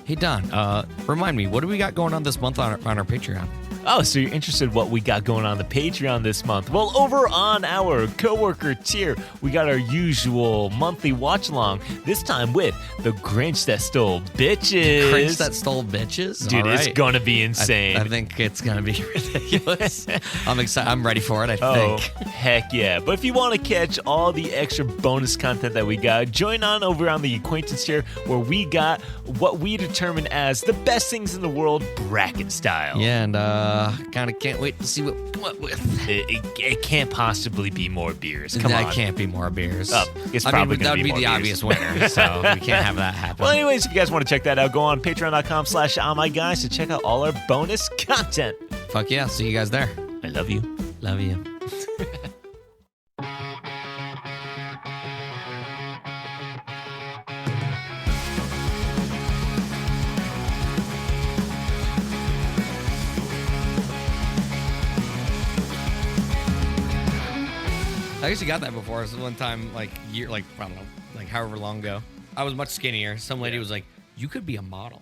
Hey, Don, remind me, what do we got going on this month on our Patreon? Oh, so you're interested in what we got going on the Patreon this month? Well, over on our coworker tier, we got our usual monthly watch-along, this time with The Grinch That Stole Bitches. Grinch That Stole Bitches? Dude, All it's right. gonna be insane. I think it's gonna be ridiculous. I'm excited. I'm ready for it, I Oh, think. heck yeah. But if you want to catch all the extra bonus content that we got, join on over on the Acquaintance tier, where we got what we determine as the best things in the world, bracket style. Yeah, and kind of can't wait to see what we come up with. It can't possibly be more beers. Come that on. can't be more beers. It's I probably mean, gonna that would be be more the beers. obvious winner, so we can't have that happen. Well, anyways, if you guys want to check that out, go on patreon.com/ohmyguys to check out all our bonus content. Fuck yeah, see you guys there. I love you. Love you. I actually got that before. This one time, I don't know, however long ago. I was much skinnier. Some lady was like, "You could be a model."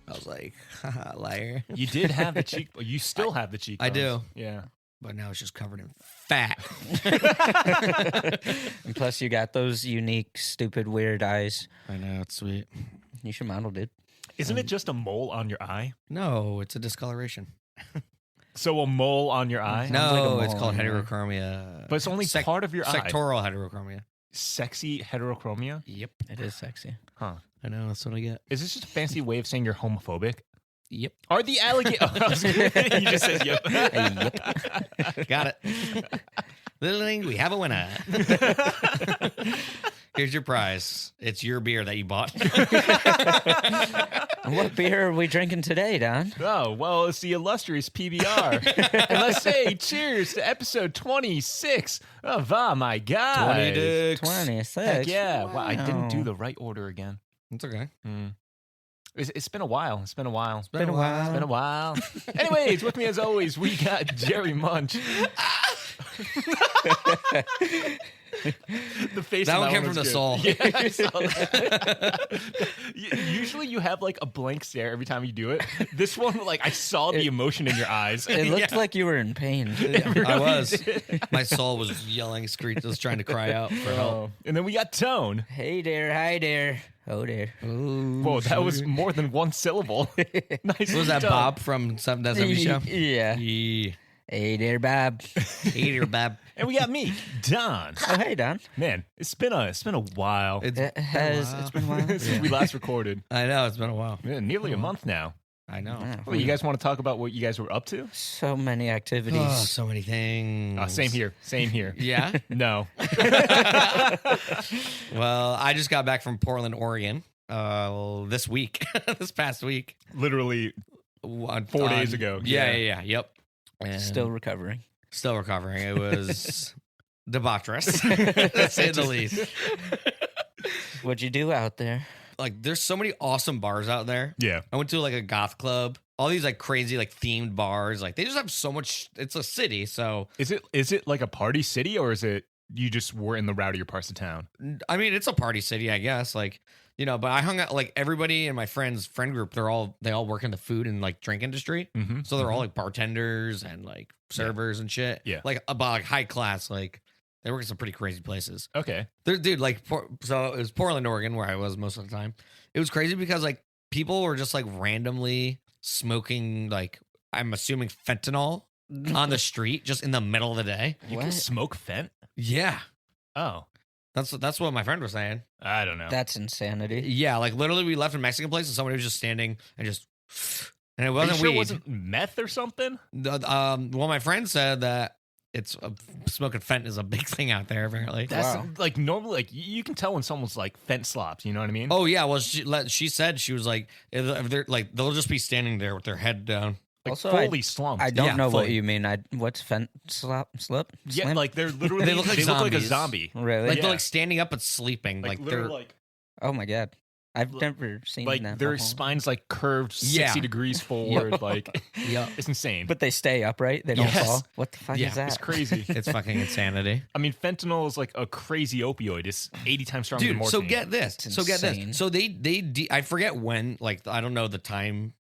I was like, haha, liar. You did have the cheek. You still have the cheekbones. I do. Yeah. But now it's just covered in fat. And plus, you got those unique, stupid, weird eyes. I know, it's sweet. You should model, dude. Isn't it just a mole on your eye? No, it's a discoloration. So a mole on your eye? No, like a mole it's called on your eye. heterochromia. But it's only part of your eye. Sectoral heterochromia. Sexy heterochromia? Yep. It is sexy. Huh. I know, that's what I get. Is this just a fancy way of saying you're homophobic? Yep. Are the alligator... you just said yep. Got it. Little thing, we have a winner. Here's your prize. It's your beer that you bought. What beer are we drinking today, Don? Oh, well, it's the illustrious PBR. And let's say cheers to episode 26 of Oh My God. 20 dicks. 26. Heck yeah. Wow, I didn't do Wow. the right order again. It's okay. It's been a while. It's been a while. It's been a while. been a while. Anyways, with me as always, we got Jerry Munch. The face That on one came was from the good. soul. Yeah, I saw that. Usually you have like a blank stare every time you do it. This one, like I saw the emotion in your eyes. It looked like you were in pain. I was. My soul was yelling, was trying to cry out for help. Oh. And then we got Tone. Hey there, hi there. Oh there. Whoa, that was more than one syllable. Nice. Was that Tone. Bob from that 70 show? Yeah. Yeah. Hey there, Bob. Hey there, Bob. And we got me, Don. Oh, hey, Don. Man, it's been a while It's It has. It's been a while. since we last recorded. I know, it's been a while. Yeah, nearly a month now. I know. Wow. Well, you guys want to talk about what you guys were up to? So many activities. Oh, so many things. Same here. Same here. Yeah? No. Well, I just got back from Portland, Oregon this week. This past week. Literally 4 days ago. Yeah. Yep. And Still recovering. Still recovering. It was debaucherous, to say the least. What'd you do out there? Like, there's so many awesome bars out there. Yeah. I went to like a goth club. All these like crazy like themed bars. Like, they just have so much. It's a city, so Is it like a party city, or is it you just were in the rowdier parts of town? I mean, it's a party city, I guess. Like, you know, but I hung out like everybody in my friend group. They all work in the food and like drink industry. Mm-hmm. So they're all like bartenders and like servers and shit. Yeah. Like about like high class. Like they work in some pretty crazy places. Okay. Dude, like, so it was Portland, Oregon, where I was most of the time. It was crazy because like people were just like randomly smoking, like, I'm assuming fentanyl on the street just in the middle of the day. You can What? smoke fent? Yeah. Oh, That's what my friend was saying. I don't know. That's insanity. Yeah. Like literally we left a Mexican place and somebody was just standing and just, and it Are you wasn't sure weed. it wasn't meth or something? Well, my friend said that it's smoking fent is a big thing out there apparently. That's Wow. like normally, like you can tell when someone's like fent slops. You know what I mean? Oh yeah, well she said she was like if they're like they'll just be standing there with their head down. like Also, fully slumped. I don't Yeah, know what fully. you mean. What's slip? yeah, Slim? like they're literally They look like a zombies. zombie. Really? Like Yeah. they're like standing up but sleeping. Like they're literally, like Oh my god. I've never seen Like that their before. spines like curved Yeah. 60 degrees forward. Like Yeah. it's insane. But they stay upright. They don't Yes. fall. What the fuck Yeah, is that? It's crazy. It's fucking insanity. I mean, fentanyl is like a crazy opioid. It's 80 times stronger than Dude, morphine. so get this. It's So get insane. this. So I forget when, like, I don't know the time,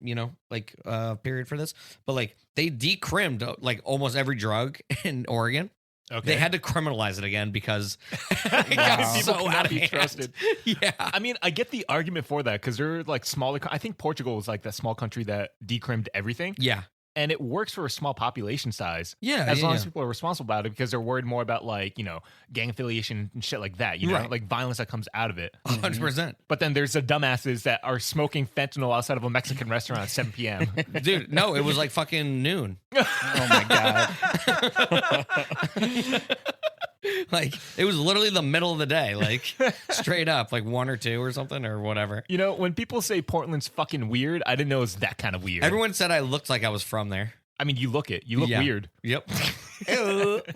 like period for this, but like they decrimmed like almost every drug in Oregon. Okay. They had to criminalize it again because it Wow. got People so cannot out of be hand. trusted. Yeah. I mean, I get the argument for that because they're like smaller. I think Portugal was like that small country that decrimmed everything. Yeah. And it works for a small population size. Yeah. As long as yeah. people are responsible about it because they're worried more about like, gang affiliation and shit like that, Right. like violence that comes out of it. 100%. But then there's the dumbasses that are smoking fentanyl outside of a Mexican restaurant at 7 p.m. Dude, no, it was like fucking noon. Oh my god. Like it was literally the middle of the day, like straight up, like 1 or 2 or something or whatever. When people say Portland's fucking weird, I didn't know it was that kind of weird. Everyone said I looked like I was from there. I mean, you look Yeah. weird. Yep.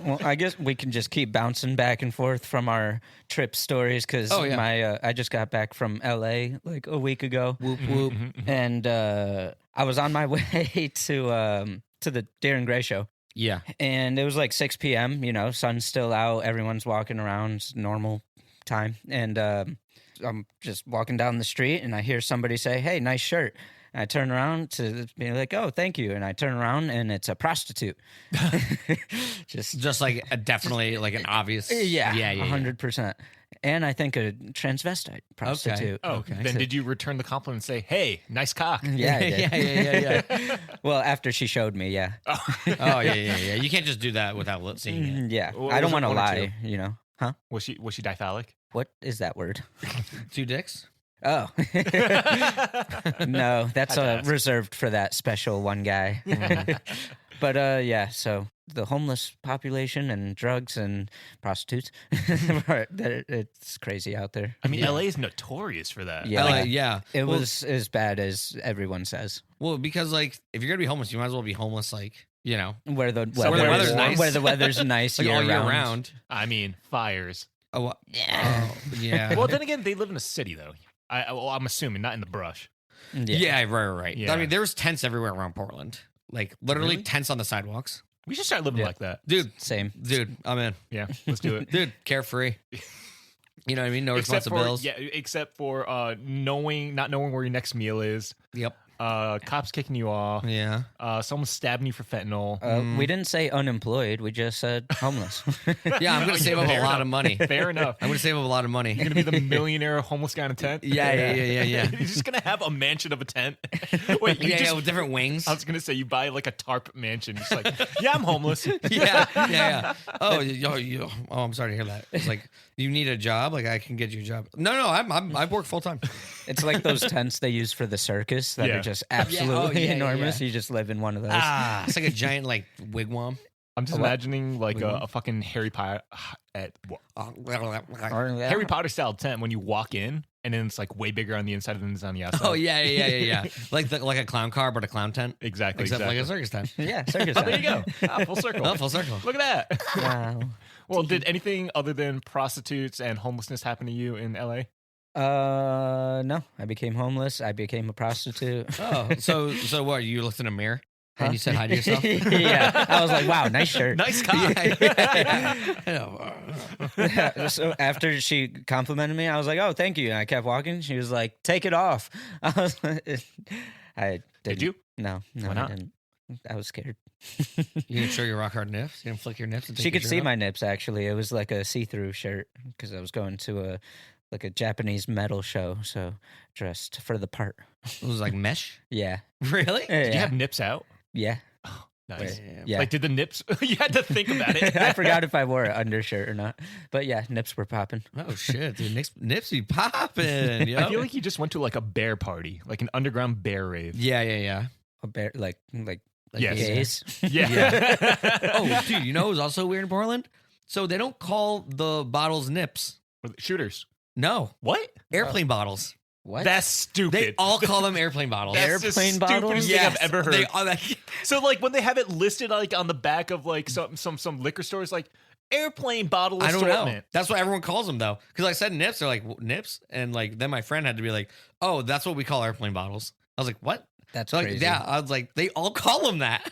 Well, I guess we can just keep bouncing back and forth from our trip stories because Oh, yeah. I just got back from LA like a week ago, Whoop whoop. and I was on my way to the Deer and Gray show. Yeah. And it was like 6 p.m., sun's still out, everyone's walking around, it's normal time. And I'm just walking down the street and I hear somebody say, "Hey, nice shirt." And I turn around to be like, "Oh, thank you." And I turn around and it's a prostitute. Just like definitely like an obvious. Yeah, Yeah. 100%. And I think a transvestite prostitute. Oh, Okay. Then did you return the compliment and say, "Hey, nice cock"? Yeah, I did. yeah. Well, after she showed me, yeah. Oh, yeah. You can't just do that without seeing it. Yeah. What I don't was it, want to 1 or 2? lie, Huh? Was she diphthalic? What is that word? 2 dicks? Oh. No, that's Had to ask. reserved for that special one guy. But yeah, so the homeless population and drugs and prostitutes, it's crazy out there. I mean, Yeah. LA is notorious for that. Yeah. LA, yeah. It Well- was as bad as everyone says. Well, because like if you're gonna be homeless, you might as well be homeless like Where the Where the weather's nice. Where the weather's nice like all year round. round. I mean, fires. Oh, Yeah. yeah. Well, then again, they live in a city, though. I'm assuming, not in the brush. yeah, right. Yeah. I mean, there's tents everywhere around Portland. Like literally Really? tents on the sidewalks. We should start living Yeah. like that. Dude, Same. I'm in. Yeah, let's do it. Dude, carefree. You know what I mean? No except for responsibilities. except for not knowing where your next meal is. Yep. Cops kicking you off. Yeah. Someone stabbing you for fentanyl. We didn't say unemployed. We just said homeless. Yeah, I'm gonna save up a Fair lot enough. of money. Fair enough. I'm gonna save up a lot of money. You're gonna be the millionaire homeless guy in a tent. Yeah. You're just gonna have a mansion of a tent. Wait, you Yeah, just. with different wings. I was gonna say you buy like a tarp mansion. Just like, yeah, I'm homeless. yeah. Oh, I'm sorry to hear that. It's like you need a job. Like I can get you a job. No, I work full time. It's like those tents they use for the circus that Yeah. are just absolutely yeah, enormous. yeah. You just live in one of those. It's like a giant like wigwam. I'm just What? imagining like a fucking Harry Potter Harry Potter style tent when you walk in, and then it's like way bigger on the inside than it is on the outside. Oh yeah. like a clown car, but a clown tent. Exactly. Except like a exactly. circus tent. Yeah, circus Oh, there you tent. go. Full circle. Oh, full circle. Look at that. Wow. Well, did anything other than prostitutes and homelessness happen to you in LA? No, I became homeless. I became a prostitute. Oh, so what? You looked in a mirror Huh? and you said hi to yourself. Yeah, I was like, wow, nice shirt. Nice cock. Yeah. So after she complimented me, I was like, oh, thank you. And I kept walking. She was like, take it off. I was like, I didn't. Did you? No, Why not? I didn't. I was scared. You didn't show your rock hard nips. You didn't flick your nips. And take She your could shirt see off? my nips, actually. It was like a see-through shirt because I was going to a Japanese metal show, so dressed for the part. It was like mesh. Yeah. Really? Did you have nips out? Yeah. Nice. Damn. Yeah. Like, did the nips? You had to think about it. I forgot if I wore an undershirt or not. But yeah, nips were popping. Oh shit, dude! Nips be popping. Yo. I feel like you just went to like a bear party, like an underground bear rave. Yeah. A bear, like Yes. gays. Yeah. Oh, dude, you know what was also weird in Portland? So they don't call the bottles nips. Shooters. No, What? airplane bottles. What? That's stupid. They all call them airplane bottles. That's the airplane stupidest bottles? thing I've ever heard. They are like, So like when they have it listed like on the back of like some liquor stores, like airplane bottle I don't assortment? know. That's what everyone calls them though. Because I said nips, they're like nips, and like then my friend had to be like, "Oh, that's what we call airplane bottles." I was like, "What?" That's So like, crazy. yeah, I was like, they all call them that.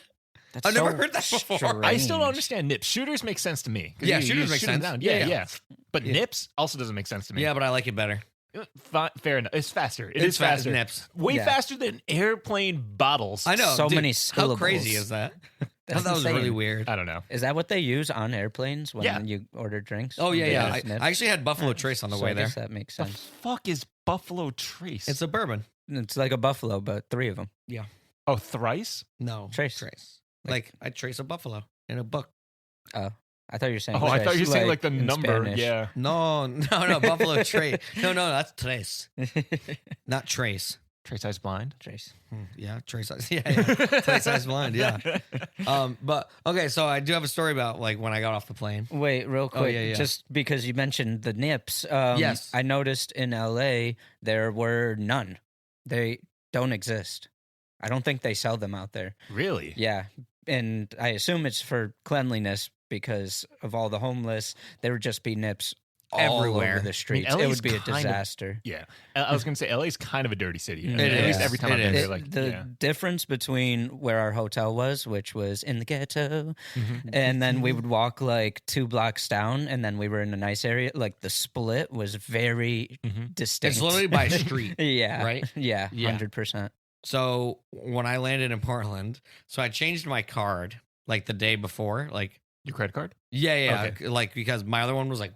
That's I've never so heard that before. strange. I still don't understand nips. Shooters make sense to me. 'Cause Yeah, you shooters make shoot 'em sense. down. Yeah, Yeah, yeah. But Yeah. nips also doesn't make sense to me. Yeah, but I like it better. Fair enough. It's faster. It It's is faster. nips. Way Yeah. faster than airplane bottles. I know. So dude, many How syllables. crazy is that? I That's thought that was really insane. weird. I don't know. Is that what they use on airplanes when Yeah. you order drinks? Oh yeah, They yeah. use nips? I actually had Buffalo Trace on the So way I there. guess that makes The sense. fuck is Buffalo Trace? It's a bourbon. It's like a buffalo, but 3 of them. oh, thrice? No, Trace. Like I trace a buffalo in a book. I thought you were saying. Oh, I thought you were saying like the in number. Spanish. Yeah. No, Buffalo Trace. No, that's Trace, not Trace. Trace Eyes Blind. Trace. Yeah, Trace. Yeah, Trace Eyes Blind. Yeah. But okay, so I do have a story about like when I got off the plane. Wait, real quick. yeah. Just because you mentioned the nips. Yes. I noticed in LA there were none. They don't exist. I don't think they sell them out there. Really? Yeah. And I assume it's for cleanliness because of all the homeless. There would just be nips all Everywhere. over the streets. LA it is would be a kind of- disaster. Yeah. I was gonna say LA's kind of a dirty city. It At least is. every time It I've been is. there, like The yeah. difference between where our hotel was, which was in the ghetto, Mhm. and then we would walk like 2 blocks down, and then we were in a nice area. Like the split was very Mhm. distinct. It's literally by street. yeah, right? Yeah, Yeah. 100%. So when I landed in Portland, so I changed my card like the day before. Like Your credit card? yeah, Okay. like because my other one was like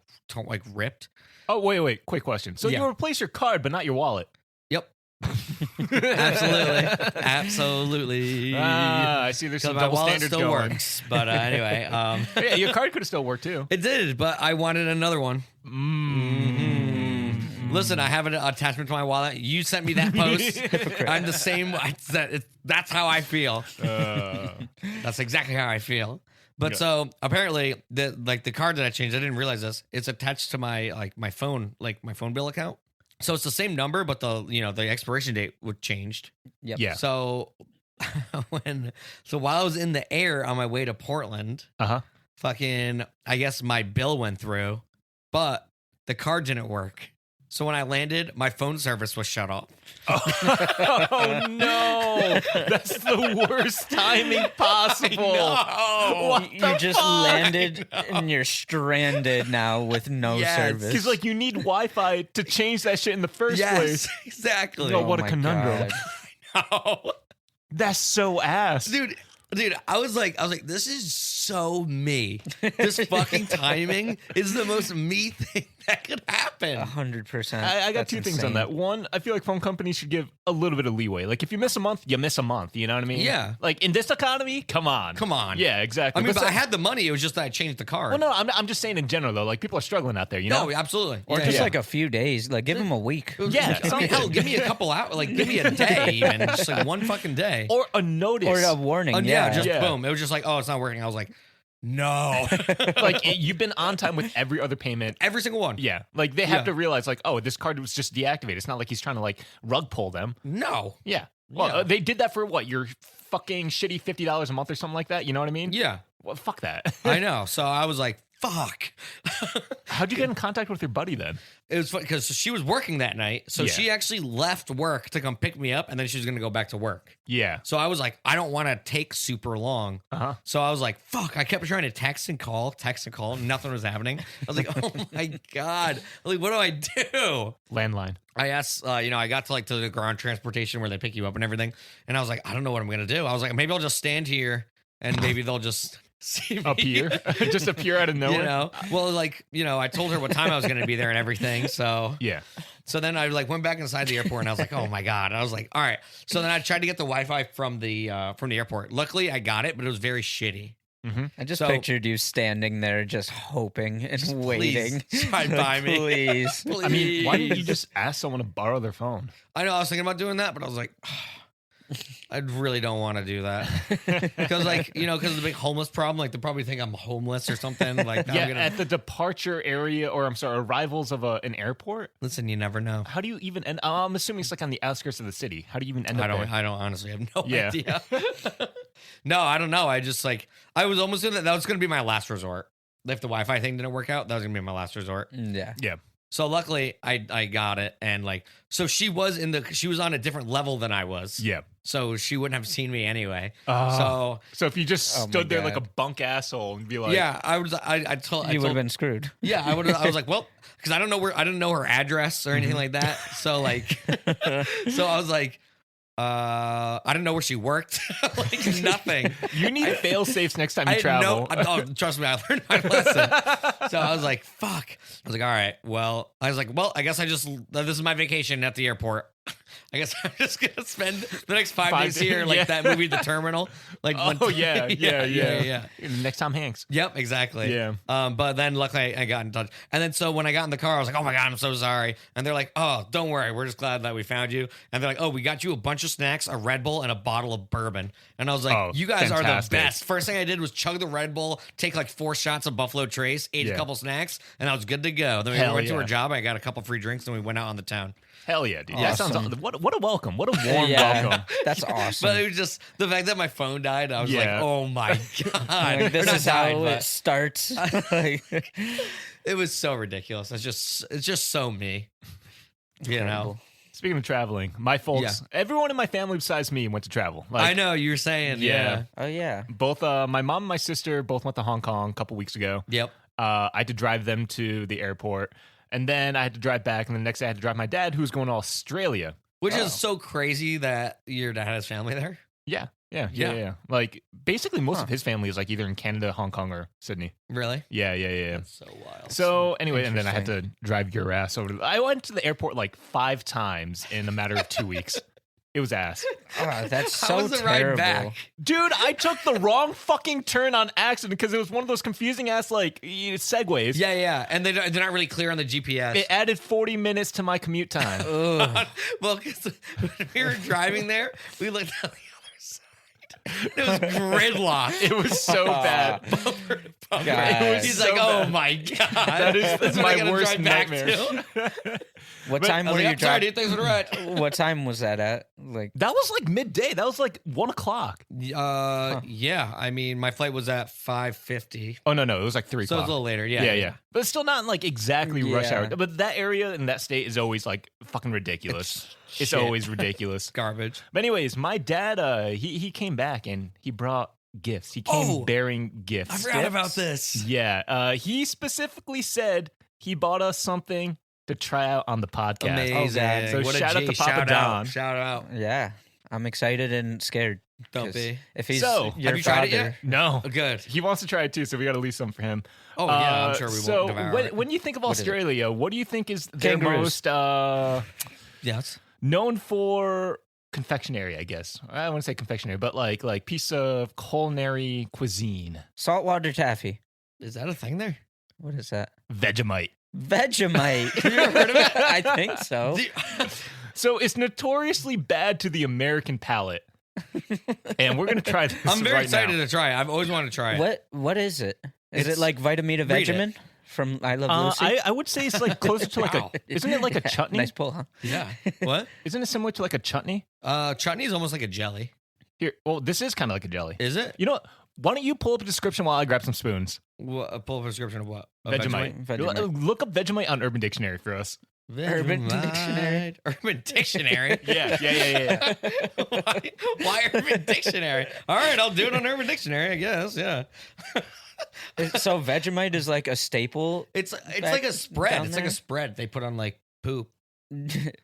ripped. Oh wait. Quick question. So Yeah. you replace your card, but not your wallet? Yep. Absolutely. Absolutely. Ah, I see. There's Because some my double wallet standards still going. works. But anyway, Yeah, your card could have still worked too. it did, but I wanted another one. Listen, I have an attachment to my wallet. You sent me that post. I'm the same. That's how I feel. That's exactly how I feel. But Yeah. so apparently, the card that I changed, I didn't realize this. It's attached to my my phone bill account. So it's the same number, but the expiration date would changed. Yep. Yeah. So while I was in the air on my way to Portland, fucking, I guess my bill went through, but the card didn't work. So when I landed, my phone service was shut off. Oh no! That's the worst timing possible. What You the just fuck? landed and you're stranded now with no Yes. service. Because like you need Wi-Fi to change that shit in the first Yes, place. exactly. No, what a my conundrum. God. No. That's so ass. Dude, I was like, this is so me. This fucking timing is the most me thing that could happen. 100%. I got That's two things insane. on that. One, I feel like phone companies should give a little bit of leeway. Like if you miss a month, you miss a month. You know what I mean? Yeah. Like in this economy, come on. Come on. Yeah, exactly. I mean, but I so- had the money. It was just that I changed the card. Well, no, I'm just saying in general though. Like people are struggling out there. You know? No, absolutely. Or Yeah, just yeah. like a few days. Like give them a week. Yeah, I mean, hell, give me a couple hours. Like, give me a day, even. Just like one fucking day. Or a notice. Or a warning. Yeah, yeah. just Yeah. boom. It was just like, oh, it's not working. I was like, no. Like you've been on time with every other payment. Every single one. Yeah, like they have Yeah. to realize, like, oh, this card was just deactivated. It's not like he's trying to like rug pull them. No. Yeah, well, Yeah. they did that for what? Your fucking shitty $50 a month or something like that. You know what I mean? Yeah. Well, fuck that. I know. So I was like, fuck. How'd you get in contact with your buddy then? It was fun because she was working that night. So Yeah. she actually left work to come pick me up, and then she was going to go back to work. Yeah. So I was like, I don't want to take super long. Uh-huh. So I was like, fuck. I kept trying to text and call. Nothing was happening. I was like, oh my God. Like, what do I do? Landline. I asked, I got to the ground transportation where they pick you up and everything. And I was like, I don't know what I'm going to do. I was like, maybe I'll just stand here and maybe they'll just see me. Appear. Just appear out of nowhere. You know, well, I told her what time I was going to be there and everything. So Yeah. then I went back inside the airport and I was like, oh my God. I was like, all right. So then I tried to get the Wi-Fi from the airport. Luckily I got it, but it was very shitty. I just So- pictured you standing there just hoping and waiting. Please, try and buy me. Please. Please. I mean, why didn't you just ask someone to borrow their phone? I know I was thinking about doing that, but I was like, I really don't want to do that. Because because of the big homeless problem, like they probably think I'm homeless or something. Like, Yeah, I'm gonna, at the departure area, or I'm sorry, arrivals of an airport. listen, you never know. How do you even end? I'm assuming it's like on the outskirts of the city. How do you even end up there? I don't honestly have no Yeah. idea. No, I don't know. I just I was almost doing that. That was going to be my last resort. if the Wi-Fi thing didn't work out, that was gonna be my last resort. Yeah. Yeah. So luckily, I got it, and like, so she was on a different level than I was. Yeah. So she wouldn't have seen me anyway. So if you just Oh my stood there like a God. bunk asshole and be like, Yeah, I told You would have been screwed. Yeah, I was like, well, because I didn't know her address or anything like that. So like, so I was like, I didn't know where she worked, like nothing. you need fail safes next time you travel. Trust me, I learned my lesson. So I was like, fuck. I was like, all right, well, I guess this is my vacation at the airport. I guess I'm just gonna spend the next 5 days here, like that movie, The Terminal. Like, yeah. Next Tom Hanks. Yep, exactly. Yeah. But then luckily I got in touch. And then so when I got in the car, I was like, oh my God, I'm so sorry. And they're like, oh, don't worry. We're just glad that we found you. And they're like, oh, we got you a bunch of snacks, a Red Bull, and a bottle of bourbon. And I was like, you guys are the best. First thing I did was chug the Red Bull, take like 4 shots of Buffalo Trace, ate a couple snacks, and I was good to go. Then we went to our job. I got a couple free drinks, and we went out on the town. Hell yeah, dude. Awesome. That sounds what a welcome. What a warm welcome. That's awesome. But it was just the fact that my phone died. I was like, oh my God. Like, this is how it starts. It was so ridiculous. It's just so me. You know? Speaking of traveling, my folks, everyone in my family besides me went to travel. Like, I know, you were saying. Yeah. Oh, yeah. Both my mom and my sister both went to Hong Kong a couple weeks ago. Yep. I had to drive them to the airport. And then I had to drive back. And the next day I had to drive my dad, who was going to Australia. Which is so crazy that your dad has family there. Yeah. Like, basically, most of his family is like either in Canada, Hong Kong, or Sydney. Really? Yeah. That's so wild. So, anyway, and then I had to drive your ass over. I went to the airport like 5 times in a matter of 2 weeks. It was ass. Oh, that's so How was the terrible. ride back? Dude, I took the wrong fucking turn on accident because it was one of those confusing ass, like, segues. Yeah. And they're not really clear on the GPS. It added 40 minutes to my commute time. Well, because when we were driving there, we looked on the other side. It was gridlock. It was so bad. He's like, oh my God. That's my worst nightmare. What time were you driving? driving? Things were right. What time was that at? Like, That was like midday. That was like 1 o'clock. Yeah. I mean, my flight was at 5:50. Oh, no. It was like 3 So o'clock. it's a little later. Yeah. Yeah. But it's still not like exactly rush Yeah. hour. But that area in that state is always like fucking ridiculous. It's shit. always ridiculous. Garbage. But anyways, my dad, he came back and he brought gifts. He came bearing gifts. I forgot about this. Yeah. He specifically said he bought us something to try out on the podcast. Amazing. So What a shout out G. to Papa Shout Don. out. Shout out. yeah, I'm excited and scared. Don't 'cause be. If he's So, your have you tried it father- yet? No. Good. He wants to try it too, so we got to leave some for him. Oh, yeah. I'm sure we so won't devour it. when you think of What is it? Australia, what do you think is their Kangaroos. most Yes. known for confectionery, I guess? I wouldn't say confectionery, but like piece of culinary cuisine. saltwater taffy. Is that a thing there? What is that? Vegemite. Vegemite. Have you ever heard of it? I think so. So it's notoriously bad to the American palate. And we're going to try this I'm very right excited now. to try it. I've always wanted to try it. What is it? Is It's- it like Vitamita read it. Vegemin from I Love Lucy? I would say it's like closer to like Wow. isn't it like a chutney? Nice pull, huh? Yeah. What? Isn't it similar to like a chutney? Chutney is almost like a jelly. Here, well, this is kind of like a jelly. Is it? You know what? Why don't you pull up a description while I grab some spoons? Pull up a description of what? Vegemite. Vegemite. Look up Vegemite on Urban Dictionary for us. Urban Dictionary. Urban Dictionary. Yeah. Why Urban Dictionary? All right, I'll do it on Urban Dictionary, I guess. Yeah. So Vegemite is like a staple, It's Back like a spread. down It's like there? a spread they put on like poop.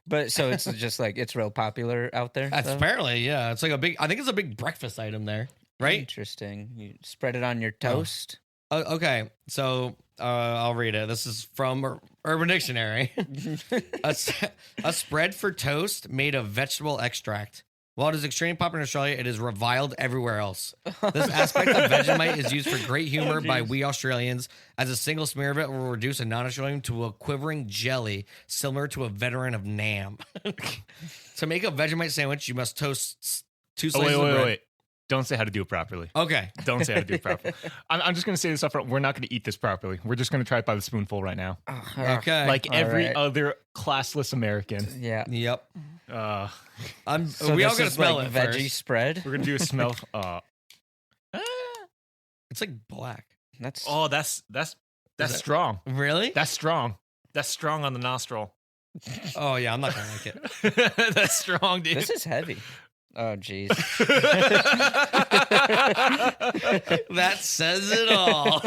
but so it's just like it's real popular out there. That's though? apparently, yeah. It's like I think it's a big breakfast item there, right? Interesting. You spread it on your toast. Okay, so I'll read it. This is from Urban Dictionary. a spread for toast made of vegetable extract. While it is extremely popular in Australia, it is reviled everywhere else. This aspect of Vegemite is used for great humor by we Australians, as a single smear of it will reduce a non-Australian to a quivering jelly, similar to a veteran of Nam. To make a Vegemite sandwich, you must toast 2 slices of bread. Wait. Don't say how to do it properly. Okay. Don't say how to do it properly. I'm just going to say this up front. We're not going to eat this properly. We're just going to try it by the spoonful right now. Okay. Like All every right. other classless American. Yeah. Yep. We So So we all this gotta is smell like it veggie first. spread. are going to do a smell. It's like black. That's that's strong. Really? That's strong. That's strong on the nostril. Oh yeah, I'm not gonna like it. That's strong, dude. this is heavy. Oh jeez. That says it all.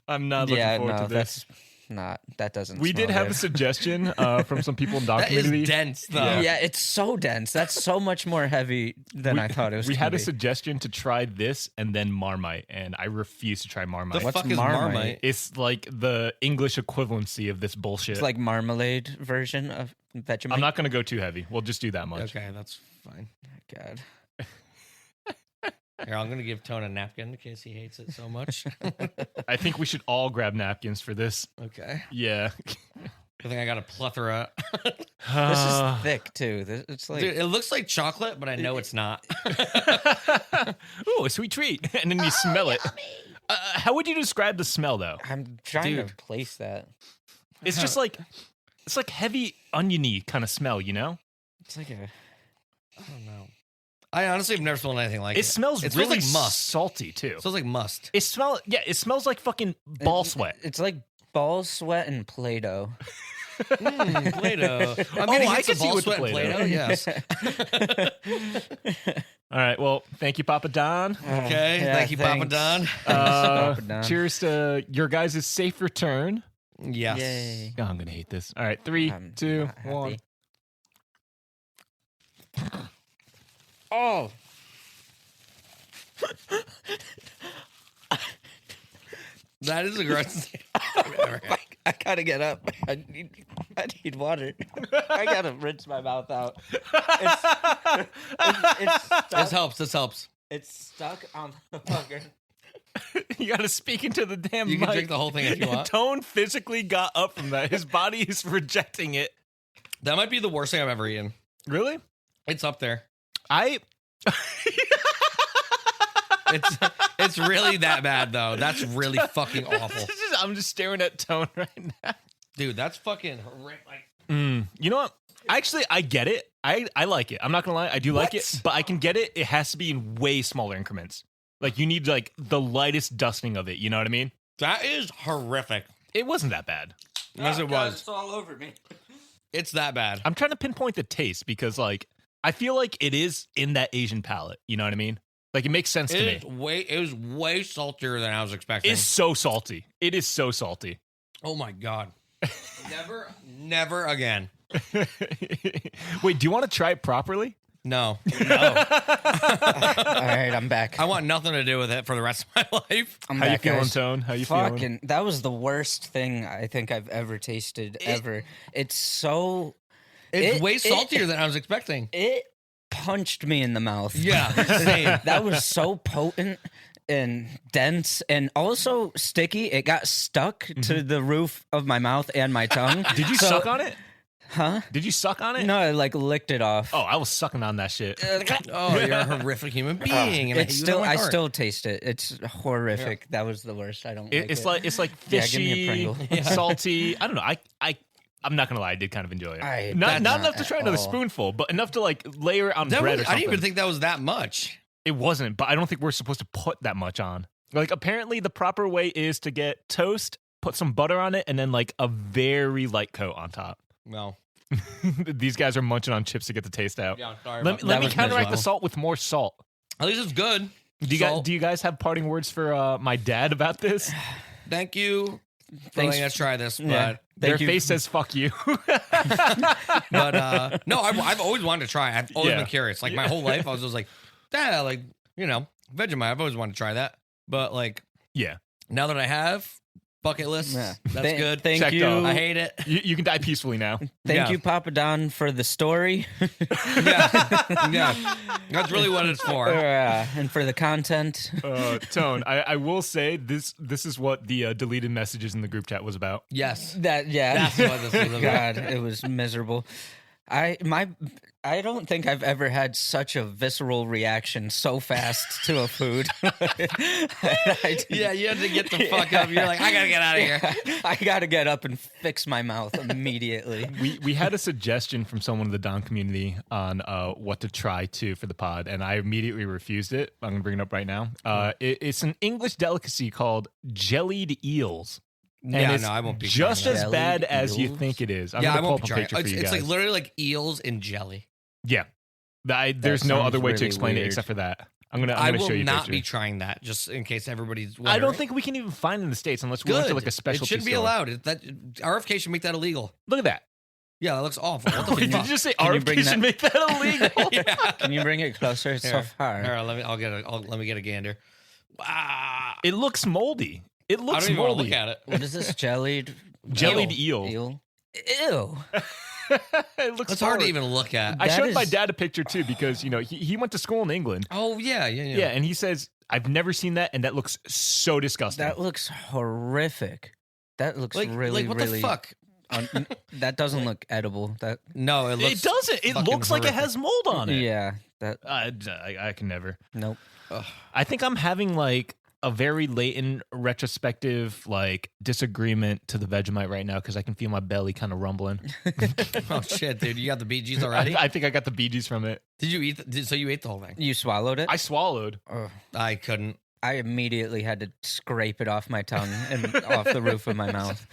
I'm not looking forward to this. That doesn't. We did smell have a good. suggestion from some people in Doc That is community. dense though. Yeah, it's so dense. That's so much more heavy than I thought it was. We gonna had a be. suggestion to try this and then Marmite, and I refuse to try Marmite. The What's fuck is Marmite? Marmite? It's like the English equivalency of this bullshit. It's like marmalade version of Vegemite. I'm not going to go too heavy. We'll just do that much. Okay, that's fine. God. Here, I'm gonna give Tone a napkin in case he hates it so much. I think we should all grab napkins for this. Okay. Yeah. I think I got a plethora. This is thick too. It's like Dude, it looks like chocolate, but I know it's not. Ooh, a sweet treat. And then you smell it. How would you describe the smell, though? I'm trying Dude. to place that. It's just like, it's like heavy oniony kind of smell, you know? It's like a. I don't know. I honestly have never smelled anything like it. It smells It really smells like must. salty, too. It smells like must. It smells like fucking ball sweat. It's like ball sweat and Play-Doh. Play-Doh. I'm gonna I get can some see ball with the sweat and Play-Doh. Play-Doh. Yes. All right, well, thank you, Papa Don. Okay. Yeah, Thank you, Papa thanks. Don. Papa Don. Cheers to your guys' safe return. Yes. Yay. Oh, I'm gonna hate this. All right, 3, I'm 2, not happy. 1. Oh. That is aggressive. I gotta get up. I need water. I gotta rinse my mouth out. It's stuck. This helps. This helps. It's stuck on the fucker. You gotta speak into the damn You mic. can drink the whole thing if you want. Tone physically got up from that. His body is rejecting it. That might be the worst thing I've ever eaten. Really? It's up there. I It's really that bad though. That's really fucking awful, I'm just staring at Tone right now. dude. That's fucking horrific. Like, You know what? Actually, I get it. I like it. I'm not gonna lie. I do like it, but I can get it. It has to be in way smaller increments. Like you need like the lightest dusting of it. You know what I mean? that is horrific. It wasn't that bad. Yes, it was. It's all over me. It's that bad. I'm trying to pinpoint the taste because like I feel like it is in that Asian palate. You know what I mean? Like it makes sense to me. It was way saltier than I was expecting. It's so salty. It is so salty. Oh my god. Never again. Wait, do you want to try it properly? No. All right, I'm back. I want nothing to do with it for the rest of my life. I'm How you back, feeling, guys. Tone? How you feeling? Fucking, that was the worst thing I think I've ever tasted ever. It's so. It's It- way it- saltier than I was expecting. It punched me in the mouth. Yeah, same. That was so potent and dense and also sticky. It got stuck to the roof of my mouth and my tongue. Did you So- suck on it? Huh? Did you suck on it? No, I like licked it off. Oh, I was sucking on that shit. Oh, you're a horrific human being. and I hate It's you still, with my I heart. still taste it. It's horrific. That was the worst. I don't. It's like like Yeah, give me a fishy, Pringle. salty. I don't know. I'm not gonna lie. I did kind of enjoy it. I not did not not enough to at try another all. spoonful, but enough to like layer it on That bread was, or I something. didn't even think that was that much. It wasn't, but I don't think we're supposed to put that much on. Like apparently, the proper way is to get toast, put some butter on it, and then like a very light coat on top. No. These guys are munching on chips to get the taste out. Yeah, sorry. Let me was counteract the miserable. salt with more salt. At least it's good. Do you guys have parting words for my dad about this? Thank you for Thanks. letting us try this. But, Yeah. Their Thank you. face says "fuck you." but no, I've always wanted to try. I've always Yeah. been curious. Like my whole life, I was just like, yeah, like, you know, Vegemite. I've always wanted to try that. But like, Yeah, now that I have, bucket list, Yeah. that's good. Thank Checked you. off. I hate it. you can die peacefully now. Thank Yeah. you, Papa Don, for the story. Yeah. That's really what it's for. And for the content. Tone, I will say this is what the deleted messages in the group chat was about. Yes. That's That's what this is about. God, it was miserable. I don't think I've ever had such a visceral reaction so fast to a food. Yeah, you had to get the fuck up. You're like, I gotta get out of here. I gotta get up and fix my mouth immediately. We had a suggestion from someone in the Don community on what to try for the pod, and I immediately refused it. I'm gonna bring it up right now. It's an English delicacy called jellied eels. And it's I won't be just trying as that. bad Jellied as you eels? think it is. I'm Yeah, I gonna pull won't up be a trying. picture for you It's guys. like literally like eels in jelly. Yeah, there's no sounds other way to really explain it weird. except for that. I'm gonna I show will you a not picture. be trying that, just in case everybody's wondering. I don't think we can even find it in the States unless we went to like a specialty It shouldn't be store. allowed. RFK should make that illegal. Look at that. Yeah, that looks awful. What the Wait, did fuck? you just say Can you RFK bring should that- make that illegal? Yeah. Can you bring it closer? It's so far. All right, let me get a gander. Wow. It looks moldy. It I looks don't even want to moldy. look at it. What is this? Jellied eel. Ew. It looks It's hard to horrid. even look at. I That showed my is- dad a picture too because he went to school in England. Oh yeah. Yeah, and he says I've never seen that, and that looks so disgusting. That looks horrific. That looks Like, really, what really. the fuck? That doesn't look edible. That No, it looks. it doesn't. It fucking looks like it horrific. has mold on it. yeah. That I can never. nope. I think I'm having like a very latent retrospective like disagreement to the Vegemite right now because I can feel my belly kind of rumbling. Oh shit, dude! You got the Bee Gees already? I think I got the Bee Gees from it. Did you eat? So you ate the whole thing? You swallowed it. I swallowed. Ugh. I couldn't. I immediately had to scrape it off my tongue and off the roof of my mouth.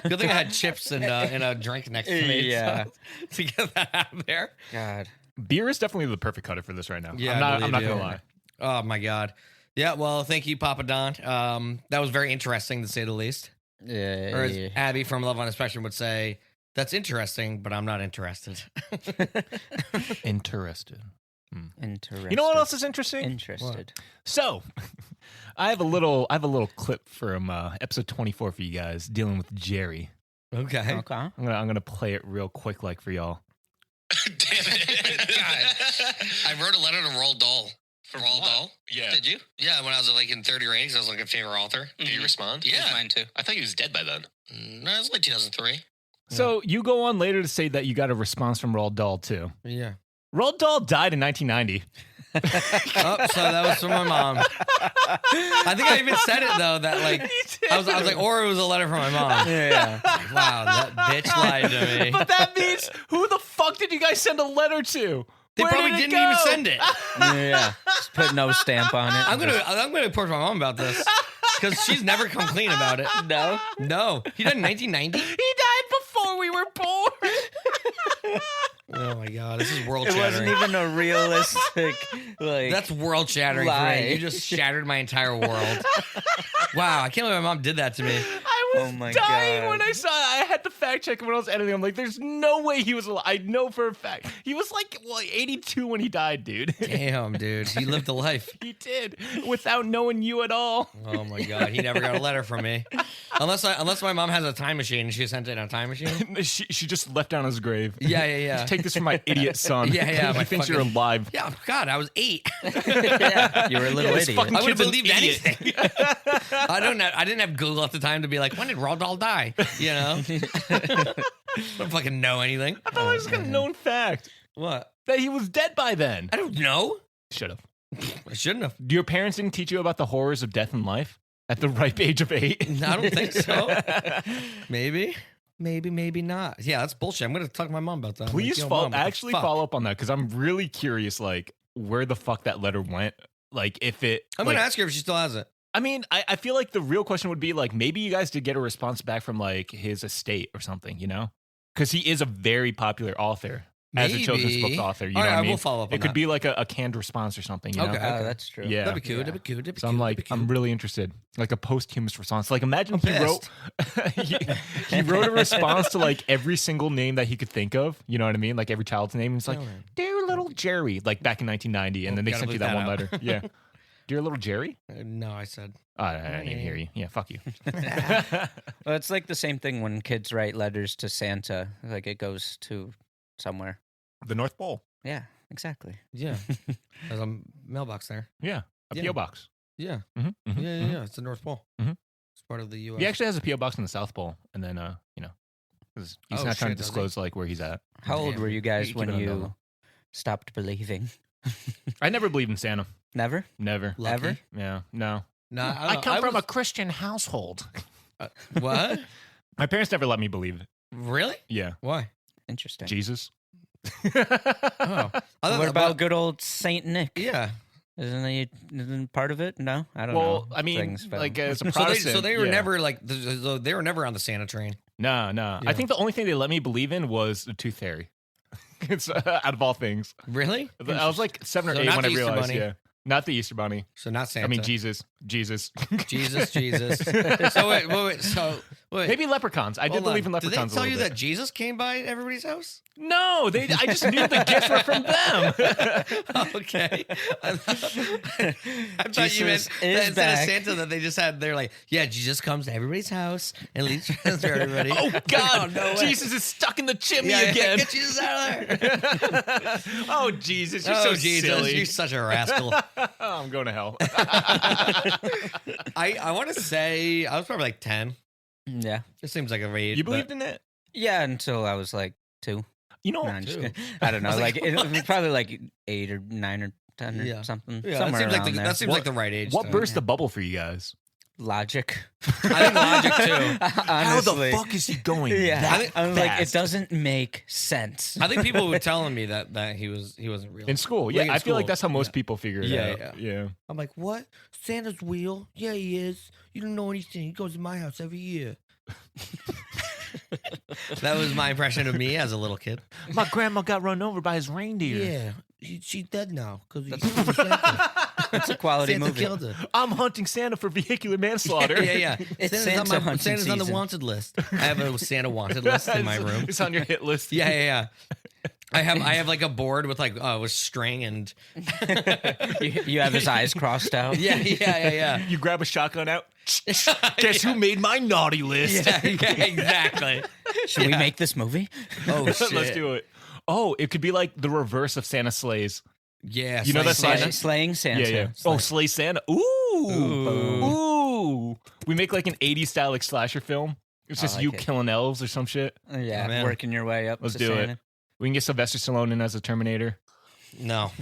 Good thing I had chips and a drink next to me. Yeah. so, to get that out of there. God. Beer is definitely the perfect cutter for this right now. Yeah, I'm I not believe gonna you. lie. Oh my god. Yeah. Well, thank you, Papa Don. That was very interesting to say the least. Yeah. Or as Abby from Love on a Spectrum would say, "That's interesting, but I'm not interested." Interested. Interested. You know what else is interesting? Interested. So, I have a little clip from episode 24 for you guys dealing with Jerry. Okay. Okay. I'm gonna play it real quick, like for y'all. Damn it. God. I wrote a letter to Roald Dahl. For Roald Dahl? Yeah. Did you? Yeah, when I was like in 30 ranks, I was like a favorite author. Did you respond? Yeah. Mine too. I thought he was dead by then. No, it was like 2003. So you go on later to say that you got a response from Roald Dahl too. Yeah. Roald Dahl died in 1990. Oh, so that was from my mom. I think I even said it though. That like I was like, or it was a letter from my mom. Yeah. Wow, that bitch lied to me. But that means who the fuck did you guys send a letter to? They Where probably did it didn't even go? send it. Yeah. Just put no stamp on it. I'm gonna report to my mom about this because she's never come clean about it. No. No, he died in 1990. He died before we were born. Oh my god, this is world It shattering. wasn't even a realistic like. That's world shattering for lie. me. You just shattered my entire world. Wow, I can't believe my mom did that to me. I was Oh my dying God. when I saw it. I had to fact check when I was editing. I'm like, there's no way he was alive. I know for a fact. He was like 82 when he died, dude. Damn, dude, he lived a life. He did without knowing you at all. Oh my god, he never got a letter from me. Unless my mom has a time machine and she sent it in a time machine. she just left down his grave. Yeah. Take this from my idiot son. Yeah, He my thinks you're fucking- alive. Yeah, God, I was 8. yeah, you were a little this idiot. fucking I would have kid's an believed idiot. anything. I didn't have Google at the time to be like, when did Roald Dahl die? You know, I don't fucking know anything. I thought I was gonna known fact What? that he was dead by then. I don't know. Should have. I shouldn't have. Your parents didn't teach you about the horrors of death and life at the ripe age of 8? I don't think so. Maybe, maybe not. Yeah, that's bullshit. I'm gonna talk to my mom about that. I'm Please like, yo, Mom, what the actually fuck? follow up on that because I'm really curious, like where the fuck that letter went. Like if it. I'm like, gonna ask her if she still has it. I mean, I feel like the real question would be like maybe you guys did get a response back from like his estate or something, you know? Because he is a very popular author as a children's book Maybe. author. You All know right, what I mean? will follow up on It could that. be like a canned response or something. You know? Okay. Oh, that's true. Yeah. That'd be cool. That'd be cool. That'd be So I'm cool, like, that'd be I'm cool. really interested. Like a posthumous response. Like imagine I'm he wrote, he wrote a response to like every single name that he could think of. You know what I mean? Like every child's name. He's like, No, man. dear little Jerry, like back in 1990, and then they gotta sent you bleep that that one out. letter. Yeah, dear little Jerry. No, I said. Oh, I didn't hear you. Yeah, fuck you. Well, it's like the same thing when kids write letters to Santa. Like it goes to somewhere. The North Pole. Yeah, exactly. Yeah. There's a mailbox there. Yeah, a Yeah. PO box. Yeah. Mm-hmm, Yeah. It's the North Pole. Mhm. It's part of the U.S. He actually has a PO box in the South Pole, and then you know, 'Cause he's Oh, not trying shit, to does he? disclose like where he's at. How old Damn. were you guys Keep when it on you normal. stopped believing? I never believed in Santa. Never? Never. Lucky. Ever? Yeah. No. No, I come from a Christian household. what? My parents never let me believe it. Really? Yeah. Why? Interesting. Jesus. Oh, I thought What about good old Saint Nick? Yeah. Isn't part of it? No, I don't know. Well, I mean, things, but- like as a So Protestant, they were yeah. never like they were never on the Santa train. No. Yeah. I think the only thing they let me believe in was the tooth fairy. It's out of all things. Really? I was like 7 or So 8 not when the I Easter realized. Bunny. Yeah, not the Easter Bunny. So not Santa. I mean, Jesus. Jesus. So wait. So wait. Maybe leprechauns. I did Hold believe on. in leprechauns. Did they tell a you little that Jesus came by everybody's house? bit. No, I just knew the gifts were from them. Okay. I thought you meant Jesus is that instead back. of Santa that they just had. They're like, yeah, Jesus comes to everybody's house and leaves presents for everybody. Oh God, no way. Jesus is stuck in the chimney Yeah, again. get Jesus out of there. Oh Jesus, you're Oh so Jesus, silly. you're such a rascal. Oh, I'm going to hell. I want to say I was probably like 10. yeah, It seems like a age. You believed in it? yeah, until I was like 2. You know, No, I'm just two. kidding. I don't know. I was Like, like, it was what? probably like 8 or 9 or 10 or Yeah. something. Yeah, that somewhere seems like around there. that seems like the right age. what to- burst the bubble for you guys? Logic. I think logic too. Honestly. is he going? Yeah, that I'm like, it fast? doesn't make sense. I think people were telling me that he wasn't real. In school, Like yeah. in I feel like school. that's how most Yeah. people figure it Yeah, out. Yeah. I'm like, what? Santa's real? Yeah, he is. You don't know anything. He goes to my house every year. That was my impression of me as a little kid. My grandma got run over by his reindeer. Yeah, she's dead now because It's a quality Santa movie. killed her. I'm hunting Santa for vehicular manslaughter. Yeah. It's Santa's Santa hunting Santa's on the season. wanted list. I have a Santa wanted list in my room. It's on your hit list. Yeah. I have like a board with like with string and You have his eyes crossed out. yeah. You grab a shotgun out. Guess who made my naughty list? Yeah, exactly. Should we make this movie? Oh shit. Let's do it. Oh, it could be like the reverse of Santa Slays. Yeah, You know that Santa? Santa? Slaying Santa. Yeah. Oh, Slay Santa. Ooh. We make like an 80s style like slasher film. It's I just like you it. killing elves or some shit. Yeah, Oh, man. working your way up. Let's to do Santa. it. We can get Sylvester Stallone in as a Terminator. No.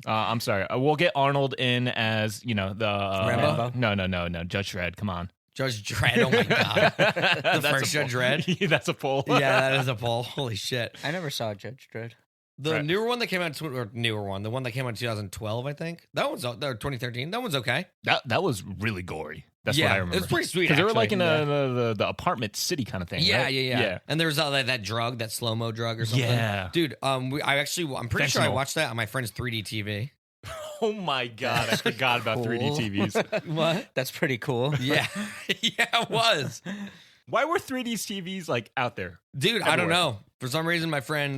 I'm sorry. We'll get Arnold in as, the... Rambo? No. Judge Dredd. Come on. Judge Dredd. Oh my god. The first Judge Dredd? That's a poll. Yeah, that is a poll. Holy shit. I never saw Judge Dredd. The Right. newer one that came out, the one that came out in 2012, I think. That one's 2013. That one's okay. That was really gory. That's yeah, what I remember. it's pretty sweet. Because they were like in actually. the apartment city kind of thing. Yeah, right? yeah. And there was that drug, that slow mo drug or something. Yeah. dude. I'm pretty sure I Fentanyl. watched that on my friend's 3D TV. Oh my God. I forgot about 3D Cool. TVs. What? That's pretty cool. Yeah, yeah, it was. Why were 3D TVs like out there? Dude, I don't Everywhere. know. For some reason, my friend,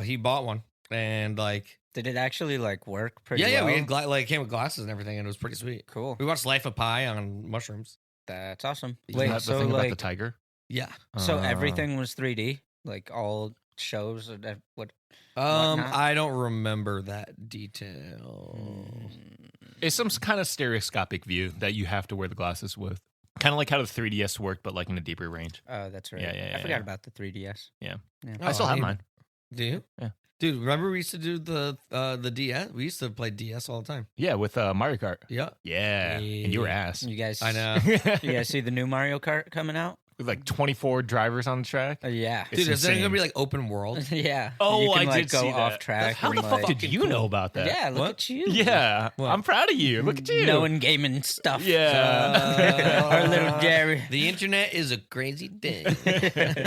he bought one, and like, Did it actually like work pretty yeah, well? we had it came with glasses and everything, and it was pretty sweet. Cool. We watched Life of Pi on mushrooms. That's awesome. Isn't Wait, that the so thing about the like, tiger? Yeah. so Uh, everything was 3D, like all shows. What? Whatnot? I don't remember that detail. It's some kind of stereoscopic view that you have to wear the glasses with. Kind of like how the 3DS worked, but like in a deeper range. Oh, that's right. Yeah, I forgot about the 3DS. I still have hate it. mine. Do you? Yeah. Dude, remember we used to do the DS? We used to play DS all the time. Yeah, with Mario Kart. Yeah. Yeah, and you were ass. You guys, I know. You guys see the new Mario Kart coming out? With like 24 drivers on the track. Yeah. It's Dude, is there insane. going to be like open world? Yeah. Oh, you can, I like, did go see off that. track. How and, the fuck like, did you know about that? Yeah, look What? at you. Yeah, What? I'm proud of you. Look at you. Knowing gaming stuff. Yeah. Our little Jerry. The internet is a crazy thing.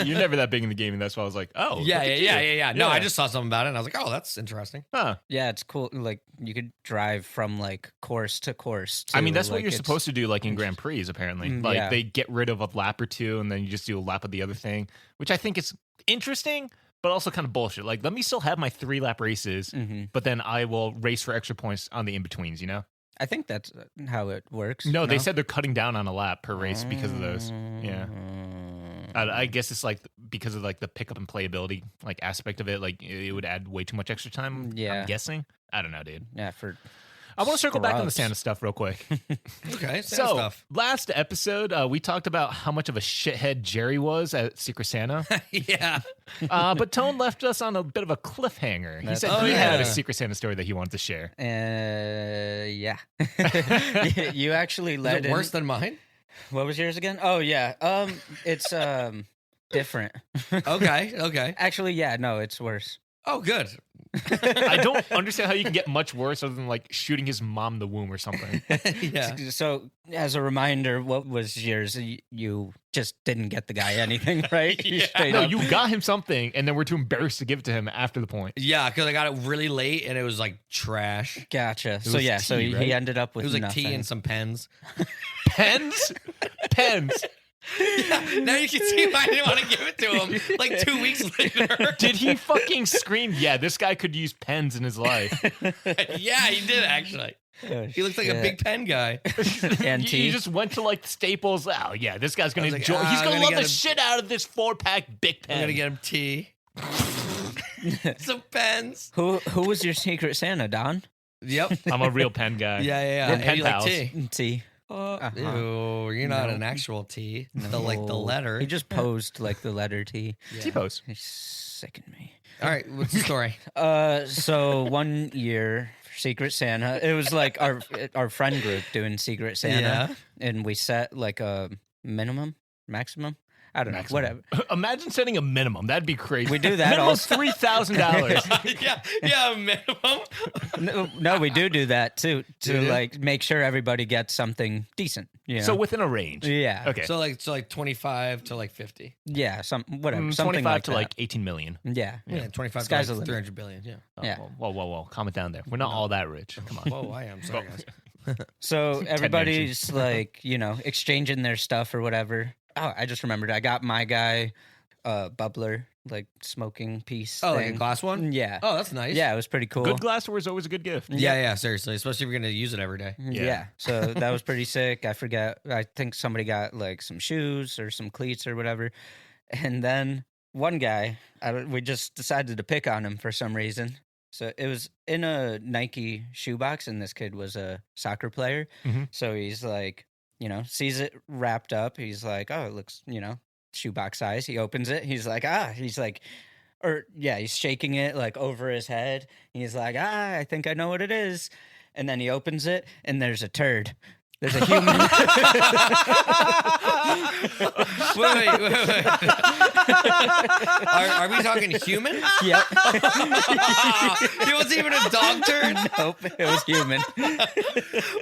You're never that big in the game, and that's why I was like, oh, yeah. look at you. No, Yeah. I just saw something about it, and I was like, oh, that's interesting. Huh. Yeah, it's cool. Like you could drive from like course to course. I mean, too. that's what Like, you're it's- supposed to do, like in Grand Prix, apparently. Like, yeah. they get rid of a lap or two, and then you just do a lap of the other thing, which I think is interesting, but also kind of bullshit. Like, let me still have my 3-lap races, Mhm. but then I will race for extra points on the in-betweens, you know? I think that's how it works. No, they said they're cutting down on a lap per race because of those. Yeah. I guess it's like because of like the pickup and playability like aspect of it. Like it would add way too much extra time. Yeah. I'm guessing. I don't know, dude. Yeah, for I want to circle back on the Scrubs. Santa stuff real quick. Okay, So, stuff. last episode, we talked about how much of a shithead Jerry was at Secret Santa. Yeah. But Tone left us on a bit of a cliffhanger. He said Oh, he had yeah. a Secret Santa story that he wanted to share. Yeah. You actually Is led it worse in. than mine? What was yours again? Oh yeah. It's different. Okay. Actually, yeah. No, it's worse. Oh, good. I don't understand how you can get much worse other than like shooting his mom in the womb or something. Yeah. So, as a reminder, what was yours? You just didn't get the guy anything, right? You straight No, up- you got him something, and then we're too embarrassed to give it to him after the point. Yeah, because I got it really late and it was like trash. Gotcha. So was yeah, so tea, he right? ended up with It was like nothing. tea and some pens. Pens? Pens. Now you can see why I didn't want to give it to him like 2 weeks later. Did he fucking scream, yeah, this guy could use pens in his life? Yeah, he did actually. Oh, He looks like a shit. big pen guy. And You tea. just went to like the Staples. Oh, yeah, this guy's going I to was like, enjoy. He's I'm going to gonna love get the him- shit out of this 4-pack Bic pen. I'm gonna get him tea. Some pens. Who was your Secret Santa, Don? Yep. I'm a real pen guy. Yeah. We're And pen you like pals. tea. Tea. Ew, you're not No. an actual T. The like the letter. He just posed like the letter T. Yeah. T-pose. He sickened me. All right, what's the story? So 1 year Secret Santa. It was like our friend group doing Secret Santa, Yeah. and we set like a maximum. I don't know, whatever. Imagine setting a minimum. That'd be crazy. We do that Minimum also. $3,000. yeah, minimum. No, we do that too Do to you? like make sure everybody gets something decent. You know? So within a range. yeah, Okay. So like 25 to like 50. yeah, whatever, something 25 like to that. like 18 million. Yeah, Yeah, 25 Sky's to the like limit. 300 billion. Yeah. Oh, Yeah. Whoa. Calm it down there. We're not all that rich. Come on. Whoa, I am. Sorry, guys. So everybody's like, exchanging their stuff or whatever. Oh, I just remembered. I got my guy bubbler, like smoking piece. Oh, thing. like a glass one? Yeah. Oh, that's nice. Yeah, it was pretty cool. Good glassware is always a good gift. Yeah, seriously. Especially if you're going to use it every day. Yeah. So that was pretty sick. I forget. I think somebody got like some shoes or some cleats or whatever. And then one guy, we just decided to pick on him for some reason. So it was in a Nike shoebox, and this kid was a soccer player. Mhm. So he's like, sees it wrapped up. He's like, oh, it looks, shoebox size. He opens it. He's like, he's shaking it like over his head. He's like, I think I know what it is. And then he opens it, and there's a turd. There's a human. Wait. Are we talking human? Yep. It wasn't even a dog turd. Nope. It was human.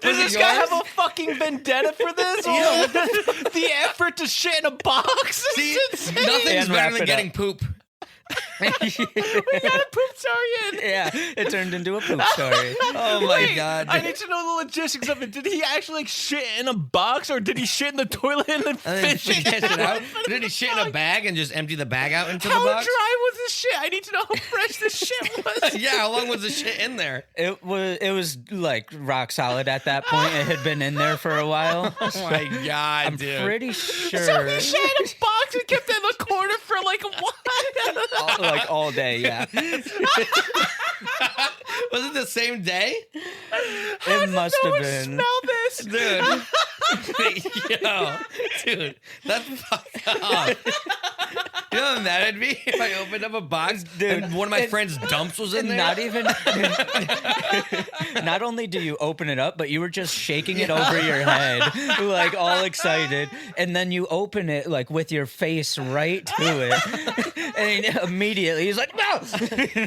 Does this guy have a fucking vendetta for this? The effort to shit in a box? See, It's insane. nothing's And wrap better than it getting up. poop. We got a poop story in. Yeah, it turned into a poop story. Oh my Wait, god! I need to know the logistics of it. Did he actually like shit in a box, or did he shit in the toilet and then And then fish fish it out. out? Did he shit in a bag and just empty the bag out into How the box? dry was this shit? I need to know how fresh this shit was. Yeah, how long was the shit in there? It was like rock solid at that point. It had been in there for a while. Oh my god, I'm dude! pretty sure. So he shit in a box and kept it in the corner for like what? all day, yeah. Was it the same day, It must No have one been. smell this. dude? Dude, that's fucked up. You know how mad I'd be if I opened up a box Dude, and one of my friends' dumps was in there? Not even. Not only do you open it up, but you were just shaking it over your head, like all excited, and then you open it like with your face right to it, and immediately he's like, "No!"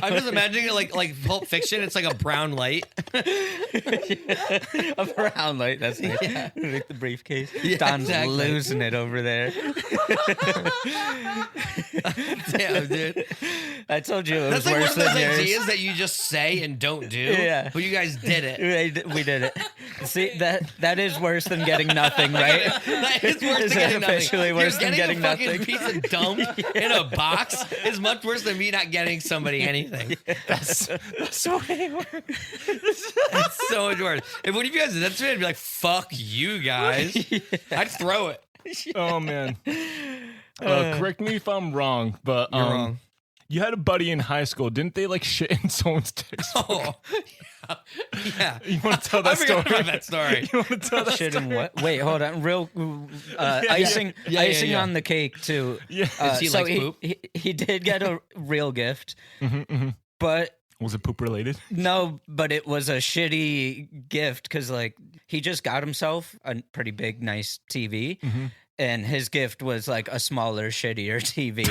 I'm just imagining it like Pulp Fiction. It's like a brown light. A brown light. That's nice. Like the briefcase. Yeah, Don's exactly. losing it over there. Damn, dude. I told you it That's was like one worse of those than yours. ideas that you just say and don't do. Yeah. But you guys did it. We did it. See, that is worse than getting nothing, right? That is worse Is than that getting nothing. officially worse Dude, than getting a fucking nothing? piece of dump in a box is much worse than me not getting somebody anything. That's so way worse. That's so much worse. If one of you guys did that to me, I'd be like, fuck you guys. I'd throw it. Oh man. Correct me if I'm wrong, but You're wrong. You had a buddy in high school. Didn't they like shit in someone's textbook? Oh, yeah. You want to tell that I forgot story? about that story. You want to tell that Shit story? and what? Wait, hold on. Real icing Yeah. on the cake too. Yeah. He So likes poop? he did get a real gift, but Was it poop related? no, but it was a shitty gift because like he just got himself a pretty big, nice TV. And his gift was like a smaller, shittier TV.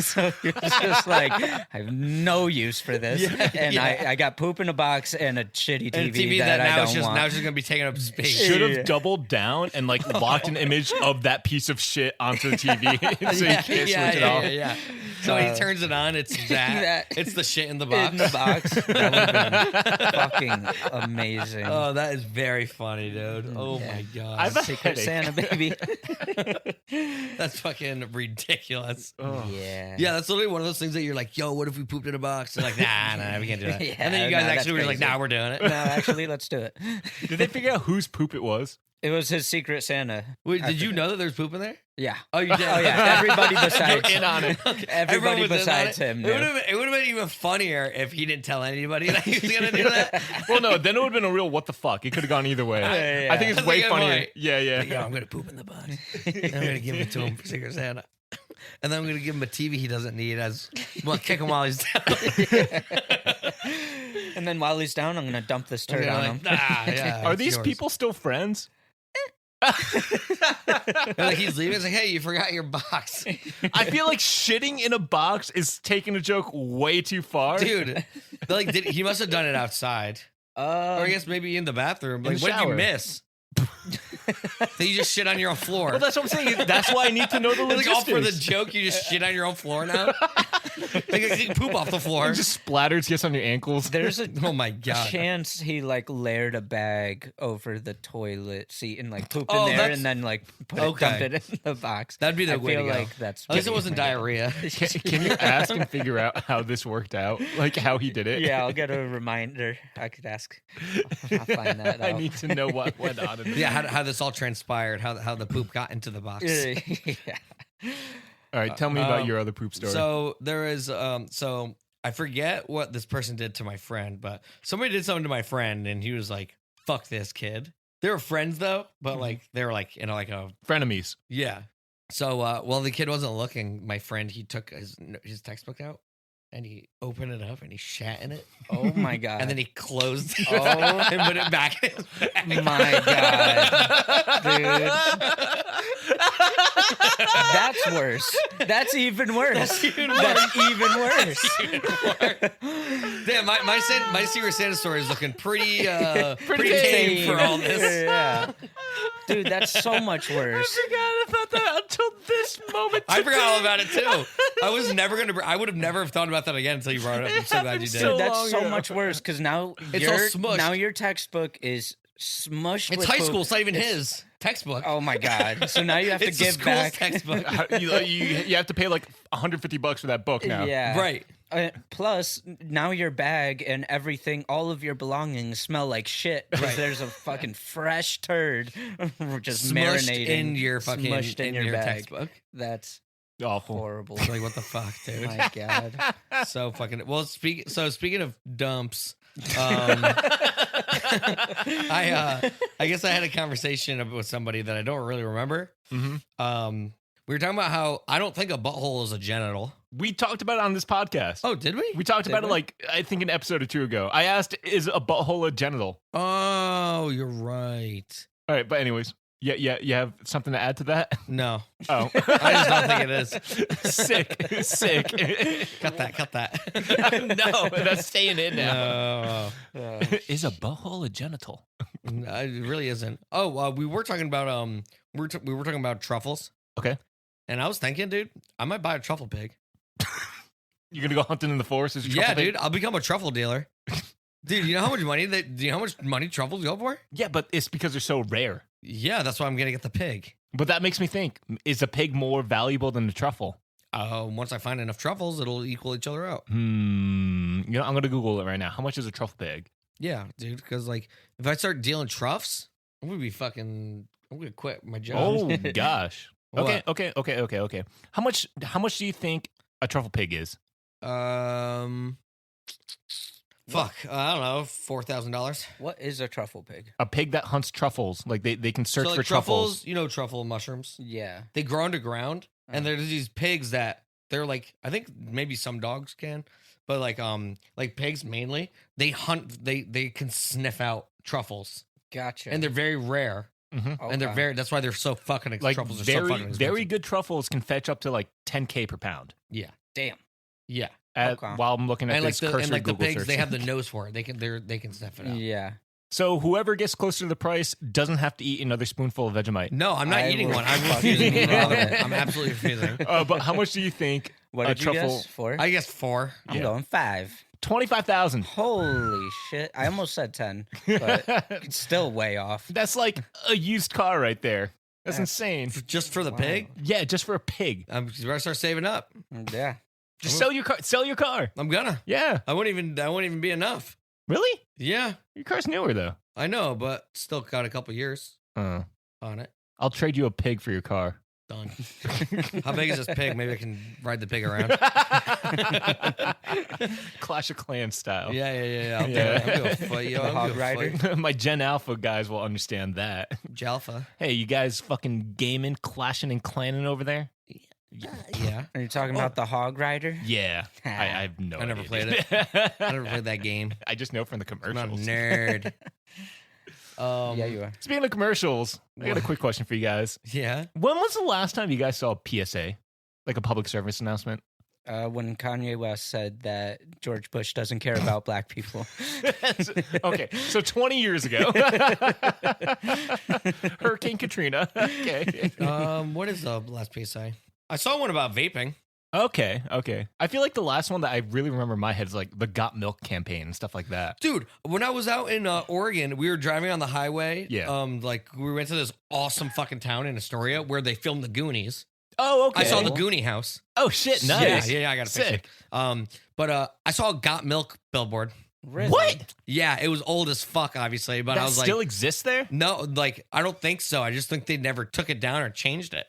So he was just like, I have no use for this. And I got poop in a box and a shitty TV, And a TV that I now don't is just want. now it's just gonna be taking up space. Should have doubled down and like locked an image of that piece of shit onto the TV so you can't switch it off. Yeah. So when he turns it on, it's that. That- It's the shit in the box. in the box. That would have been fucking amazing. Oh, that is very funny, dude. Oh Yeah. my god. I have a Secret headache. Santa, baby. That's fucking ridiculous. Yeah. Yeah, that's literally one of those things that you're like, yo, what if we pooped in a box? They're like, nah, we can't do that. Yeah, and then you guys no, actually that's were like, crazy. nah, we're doing it. No, actually, let's do it. Did they figure out whose poop it was? It was his Secret Santa. Wait, did you know that there's poop in there? Yeah. Oh, you did? Oh, yeah. Everybody besides You're in on it. Everybody was in on besides it. him. It would knew. have been even funnier if he didn't tell anybody that he was going to do that. Well, no, then it would have been a real what the fuck. It could have gone either way. Yeah. I think it's That's a way good funnier. point. Yeah, yeah. Yo, I'm going to poop in the box. I'm going to give it to him for Secret Santa. And then I'm going to give him a TV he doesn't need as well, kick him while he's down. And then while he's down, I'm going to dump this And turd you're on like, him. nah, yeah, Are it's these yours. people still friends? And like he's leaving. It's like, hey, you forgot your box, I feel like shitting in a box is taking a joke way too far. dude. Like, he must have done it outside, or I guess maybe in the bathroom. In Like, the what did you shower. miss? So you just shit on your own floor. Well, that's what I'm saying. That's why I need to know the Like, logistics. all for the joke, you just shit on your own floor now. Like, you poop off the floor. It just splatters, gets on your ankles. There's a Oh my god. chance he like layered a bag over the toilet seat and like pooped Oh, in there that's- and then like dumped it in the box. That'd be the I way feel to go. like that's At least it pretty wasn't funny. diarrhea. Can you ask and figure out how this worked out? Like how he did it? Yeah, I'll get a reminder. I could ask. I'll find that I out. need to know what went on. In Yeah, how this all transpired, how the poop got into the box. Yeah. All right, tell me about your other poop story. So there is so I forget what this person did to my friend, but somebody did something to my friend and he was like, fuck this kid. They were friends though, but like they were like in like a Frenemies. yeah. So while the kid wasn't looking, my friend he took his textbook out and he opened it up and he shat in it. Oh my god. And then he closed it Oh. and put it back in his bag. My god, dude. That's worse. That's even worse. That's even That's even worse. Damn, my Secret Santa story is looking pretty Pretty tame for all this. Yeah. Dude, that's so much worse. forgot about that until this moment. I forgot all about it too. I was never gonna. I would have never have thought about that again until you brought it up. I'm so glad you did. so Dude, that's long so ago. much worse because now It's all smushed. now your textbook is smushed. It's with high poop. school. It's not even his textbook. Oh my god! So now you have to It's the give school's back. textbook. You have to pay like $150 for that book now. Yeah. Right. Plus, now your bag and everything, all of your belongings smell like shit because Right. there's a fucking fresh turd just Smushed marinating in your fucking smushed in your bag. textbook. That's Awful. horrible. Like what the fuck, dude? My god. So fucking. Well, speaking of dumps, I guess I had a conversation with somebody that I don't really remember. Mhm. We were talking about how I don't think a butthole is a genital. We talked about it on this podcast. Oh, did we? We talked about Did it we? like, I think an episode or two ago. I asked, is a butthole a genital? Oh, you're right. All right, but anyways, yeah, you have something to add to that? No, Oh. I just don't think it is. Sick. Cut that. No, that's staying in now. No, Is a butthole a genital? it really isn't. Oh, we were talking about we were talking about truffles. Okay. And I was thinking, dude, I might buy a truffle pig. You're going to go hunting in the forest? As a Yeah, truffle pig? dude, I'll become a truffle dealer. Dude, you know how much money truffles go for? Yeah, but it's because they're so rare. Yeah, that's why I'm gonna get the pig. But that makes me think, is a pig more valuable than a truffle? Once I find enough truffles, it'll equal each other out. I'm going to Google it right now. How much is a truffle pig? Yeah, dude, because like if I start dealing truffs, I'm gonna quit my job. Oh, gosh. What? Okay. How much do you think a truffle pig is? Fuck, I don't know, $4,000. What is a truffle pig? A pig that hunts truffles. Like they can search So like for truffles. you know, truffle mushrooms. Yeah. They grow underground, and there's these pigs that they're like, I think maybe some dogs can, but like pigs mainly, they hunt. They can sniff out truffles, Gotcha. and they're very rare, and they're very. That's why they're so fucking. Like truffles are very so fucking expensive. very good truffles can fetch up to like $10K per pound. Yeah, Damn. yeah. While I'm looking at And like this the cursory and like the Google pigs, search. they have the nose for it. They can sniff it out. Yeah. So whoever gets closer to the price doesn't have to eat another spoonful of Vegemite. No, I'm not I eating will one. I'm fucking refusing to eat love another one. it. I'm absolutely refusing. But how much do you think What a did you truffle? guess? 4? I guess 4. I'm Yeah. going 5. 25,000. Holy shit. I almost said 10, but it's still way off. That's like a used car right there. That's insane. Just for the Wow. pig. Yeah, just for a pig. I'm gonna start saving up. Yeah. Just sell your car. Sell your car. I'm gonna. Yeah. I won't even be enough. Really? Yeah, Your car's newer though. I know, but still got a couple years on it. I'll trade you a pig for your car. Done. How big is this pig? Maybe I can ride the pig around. Clash of Clans style. Yeah. I'll Yeah. do it. I'll do a fight. Yo, The I'll hog do a rider. fight. My Gen Alpha guys will understand that. Jalfa. Hey, you guys fucking gaming, clashing, and clanning over there? Yeah. Are you talking about the hog rider? Yeah. I have no I never idea, played dude. I never played that game. I just know from the I'm not a commercials. nerd. Yeah, you are. Speaking of commercials, I got a quick question for you guys. Yeah. When was the last time you guys saw a PSA? Like a public service announcement? When Kanye West said that George Bush doesn't care about black people. Okay, so 20 years ago. Hurricane Katrina. Okay. What is the last PSI? I saw one about vaping. Okay. I feel like the last one that I really remember in my head is like the Got Milk campaign and stuff like that. Dude, when I was out in Oregon, we were driving on the highway. Yeah. Like we went to this awesome fucking town in Astoria where they filmed the Goonies. Oh, okay. I saw the Goonie house. Oh, shit. Nice. Yeah, I got a picture. Sick. But I saw a Got Milk billboard. Really? What? Yeah, it was old as fuck, obviously. But That I was still like, exists there? no, like I don't think so. I just think they never took it down or changed it.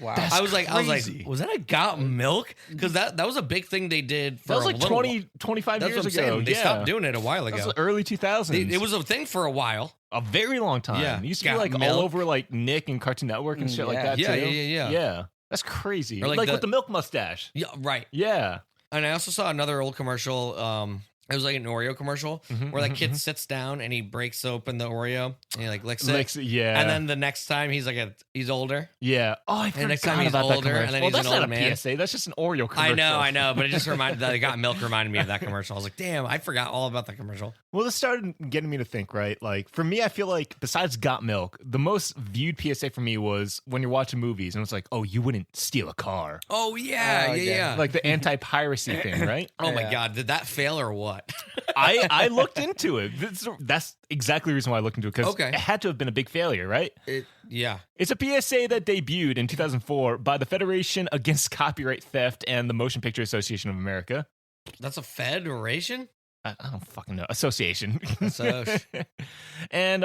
Wow. That's I was like, crazy. was that a Got Milk? Because that was a big thing they did. For That was a like little 20, 25 That's years what I'm ago. saying. They yeah. stopped doing it a while That ago. was early 2000s. It was a thing for a while. a very long time. Yeah. It used to be Got like Milk. all over like Nick and Cartoon Network and shit like Yeah. that Yeah, too. yeah. Yeah. That's crazy. Or Like, like with the milk mustache. Yeah, right. Yeah. And I also saw another old commercial. It was like an Oreo commercial where that kid sits down and he breaks open the Oreo and he like licks it. Yeah. And then the next time he's like he's older. yeah. Oh, I And next forgot time he's about that older, commercial. and then Well, he's that's an not old a man. PSA. That's just an Oreo commercial. I know, but it just reminded that Got Milk reminded me of that commercial. I was like, damn, I forgot all about that commercial. Well, this started getting me to think, right? Like, for me, I feel like besides Got Milk, the most viewed PSA for me was when you're watching movies and it's like, oh, you wouldn't steal a car. Oh yeah, Oh, yeah, yeah. yeah. Like the anti-piracy thing, right? oh my Yeah. god, did that fail or what? I looked into it. That's exactly the reason why I looked into it, because Okay. it had to have been a big failure, right? Yeah. It's a PSA that debuted in 2004 by the Federation Against Copyright Theft and the Motion Picture Association of America. That's a federation? I don't fucking know. Association. So And,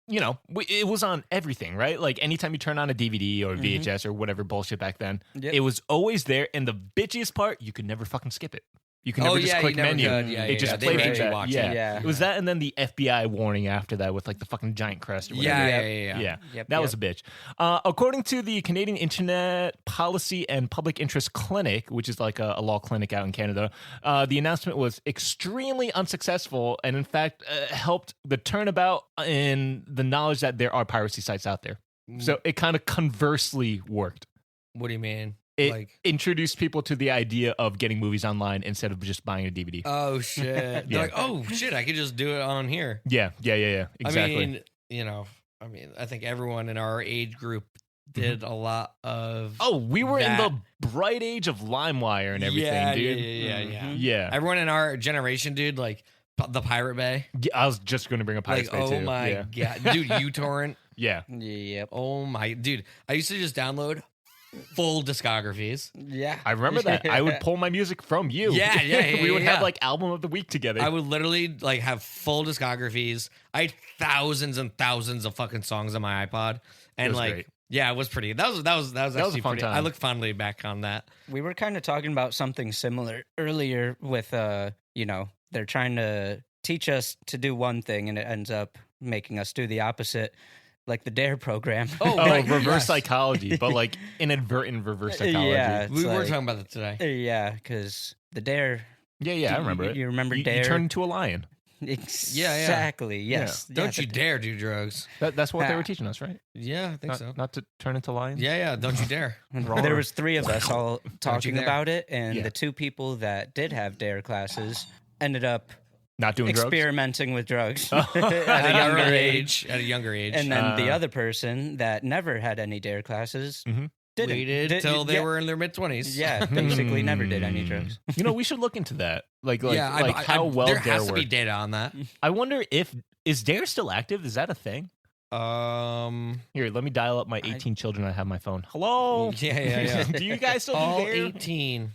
you know, it was on everything, right? Like anytime you turn on a DVD or VHS or whatever bullshit back then, Yep. it was always there. And the bitchiest part, you could never fucking skip it. You can never Oh, just yeah, click you never menu. could. Yeah, it yeah, just yeah. They played made with you that. watch yeah. it. Yeah. It was that and then the FBI warning after that with like the fucking giant crest or whatever. Yeah. Yep, That was a bitch. According to the Canadian Internet Policy and Public Interest Clinic, which is like a law clinic out in Canada, the announcement was extremely unsuccessful and, in fact, helped the turnabout in the knowledge that there are piracy sites out there. So it kind of conversely worked. What do you mean? It Like introduced people to the idea of getting movies online instead of just buying a DVD. oh shit. They're Yeah. like, oh shit, I could just do it on here. Yeah. Exactly. I mean, I think everyone in our age group did a lot of oh, we were that. in the bright age of LimeWire and everything, yeah, dude. Yeah. Yeah. Everyone in our generation, dude, like the Pirate Bay. Yeah, I was just going to bring up Pirates Like, Bay oh too. my yeah. god, dude, uTorrent. Yeah. Yep. Oh my, dude, I used to just download full discographies. Yeah. I remember that. I would pull my music from you. Yeah, we would yeah. have like album of the week together. I would literally like have full discographies. I had thousands and thousands of fucking songs on my iPod, It and was like great. Yeah, it was pretty. That was actually a fun pretty. time. I look fondly back on that. We were kind of talking about something similar earlier with, they're trying to teach us to do one thing and it ends up making us do the opposite, like the DARE program. Oh, Oh, right, reverse yes. psychology, but like inadvertent reverse psychology. Yeah. We It's were like- talking about that today. Yeah, because the DARE. Yeah, I remember it. You remember You DARE? turn into a lion. Exactly. Yes. Don't Yeah, you dare do drugs. That's what they were teaching us, right? Yeah, I think Not, so. not to turn into lions. Yeah, don't you dare. There was 3 of us all you talking dare. about it, and Yeah. the 2 people that did have DARE classes ended up Not doing drugs. experimenting with drugs Oh. at a younger age. At a younger age. And then the Uh. other person that never had any DARE classes Mhm. didn't. waited till they were in their mid-20s. Yeah, basically never did any drugs. You know, we should look into that. Like I- how well there DARE has to be works. data on that. I wonder is DARE still active? Is that a thing? Here, let me dial up my 18 children I have on my phone. Hello. Yeah. Do you guys still All do DARE? 18.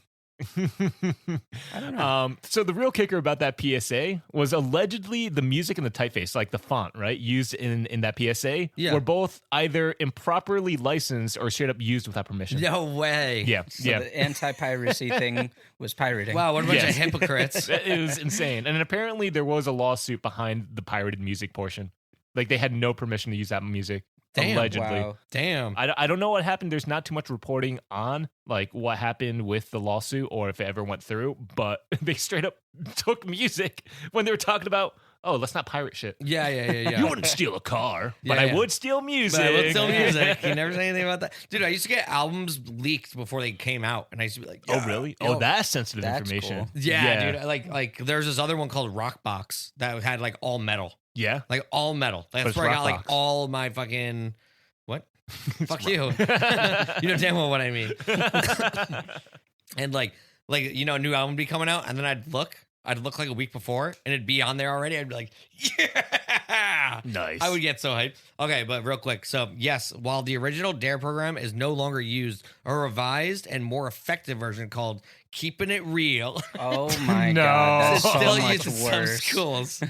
I don't know. So the real kicker about that PSA was allegedly the music and the typeface, like the font, right, used in that PSA, Yeah. were both either improperly licensed or straight up used without permission. No way. Yeah, So yeah. the anti-piracy thing was pirating. Wow, what a bunch Yes. of hypocrites. It was insane. And apparently there was a lawsuit behind the pirated music portion. Like they had no permission to use that music. Damn. Allegedly. Wow. Damn. I don't know what happened. There's not too much reporting on like what happened with the lawsuit or if it ever went through, but they straight up took music when they were talking about, oh, let's not pirate shit. Yeah. You wouldn't steal a car, but Yeah, I yeah. would steal music. But I will still music. You never say anything about that. Dude, I used to get albums leaked before they came out, and I used to be like, Oh, "Yeah, really? yo." Oh, that's sensitive That's information. cool. Yeah, dude. Like there's this other one called Rockbox that had like all metal. Yeah. Like all metal. That's it's where I got like Rockbox. all my fucking what? Fuck you. You know damn well what I mean. And like you know, a new album would be coming out, and then I'd look like a week before, and it'd be on there already. I'd be like, yeah. Nice. I would get so hyped. Okay, but real quick. So, yes, while the original DARE program is no longer used, a revised and more effective version called Keeping It Real Oh my No. god, is that's so still much used in some worse. schools.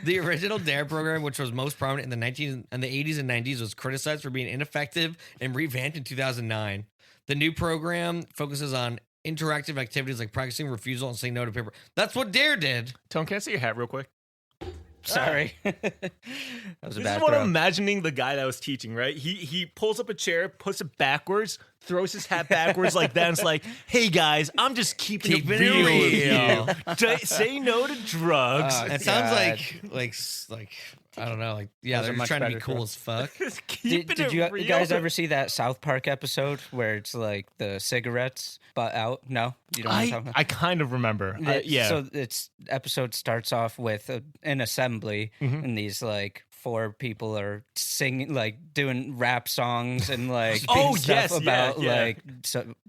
The original DARE program, which was most prominent in the 80s and 90s, was criticized for being ineffective and revamped in 2009. The new program focuses on interactive activities like practicing refusal and saying no to paper. That's what DARE did. Tone, can I see your hat real quick? Sorry, that was a This bad is what throw. I'm imagining the guy that was teaching, right? He pulls up a chair, puts it backwards, throws his hat backwards like that, and it's like, hey guys, I'm just keeping it Keeping it real real. with you. Say no to drugs. Oh, It sounds God. like I don't know, like yeah, Those are they're much trying to be better cool throws. as fuck. Keeping Did it you real. guys ever see that South Park episode where it's like the cigarettes butt out? No, you don't want to talk about. I kind of remember. Yeah. So its episode starts off with an assembly, Mhm. and these like 4 people are singing, like doing rap songs and like Oh, stuff yes, yeah, about yeah. like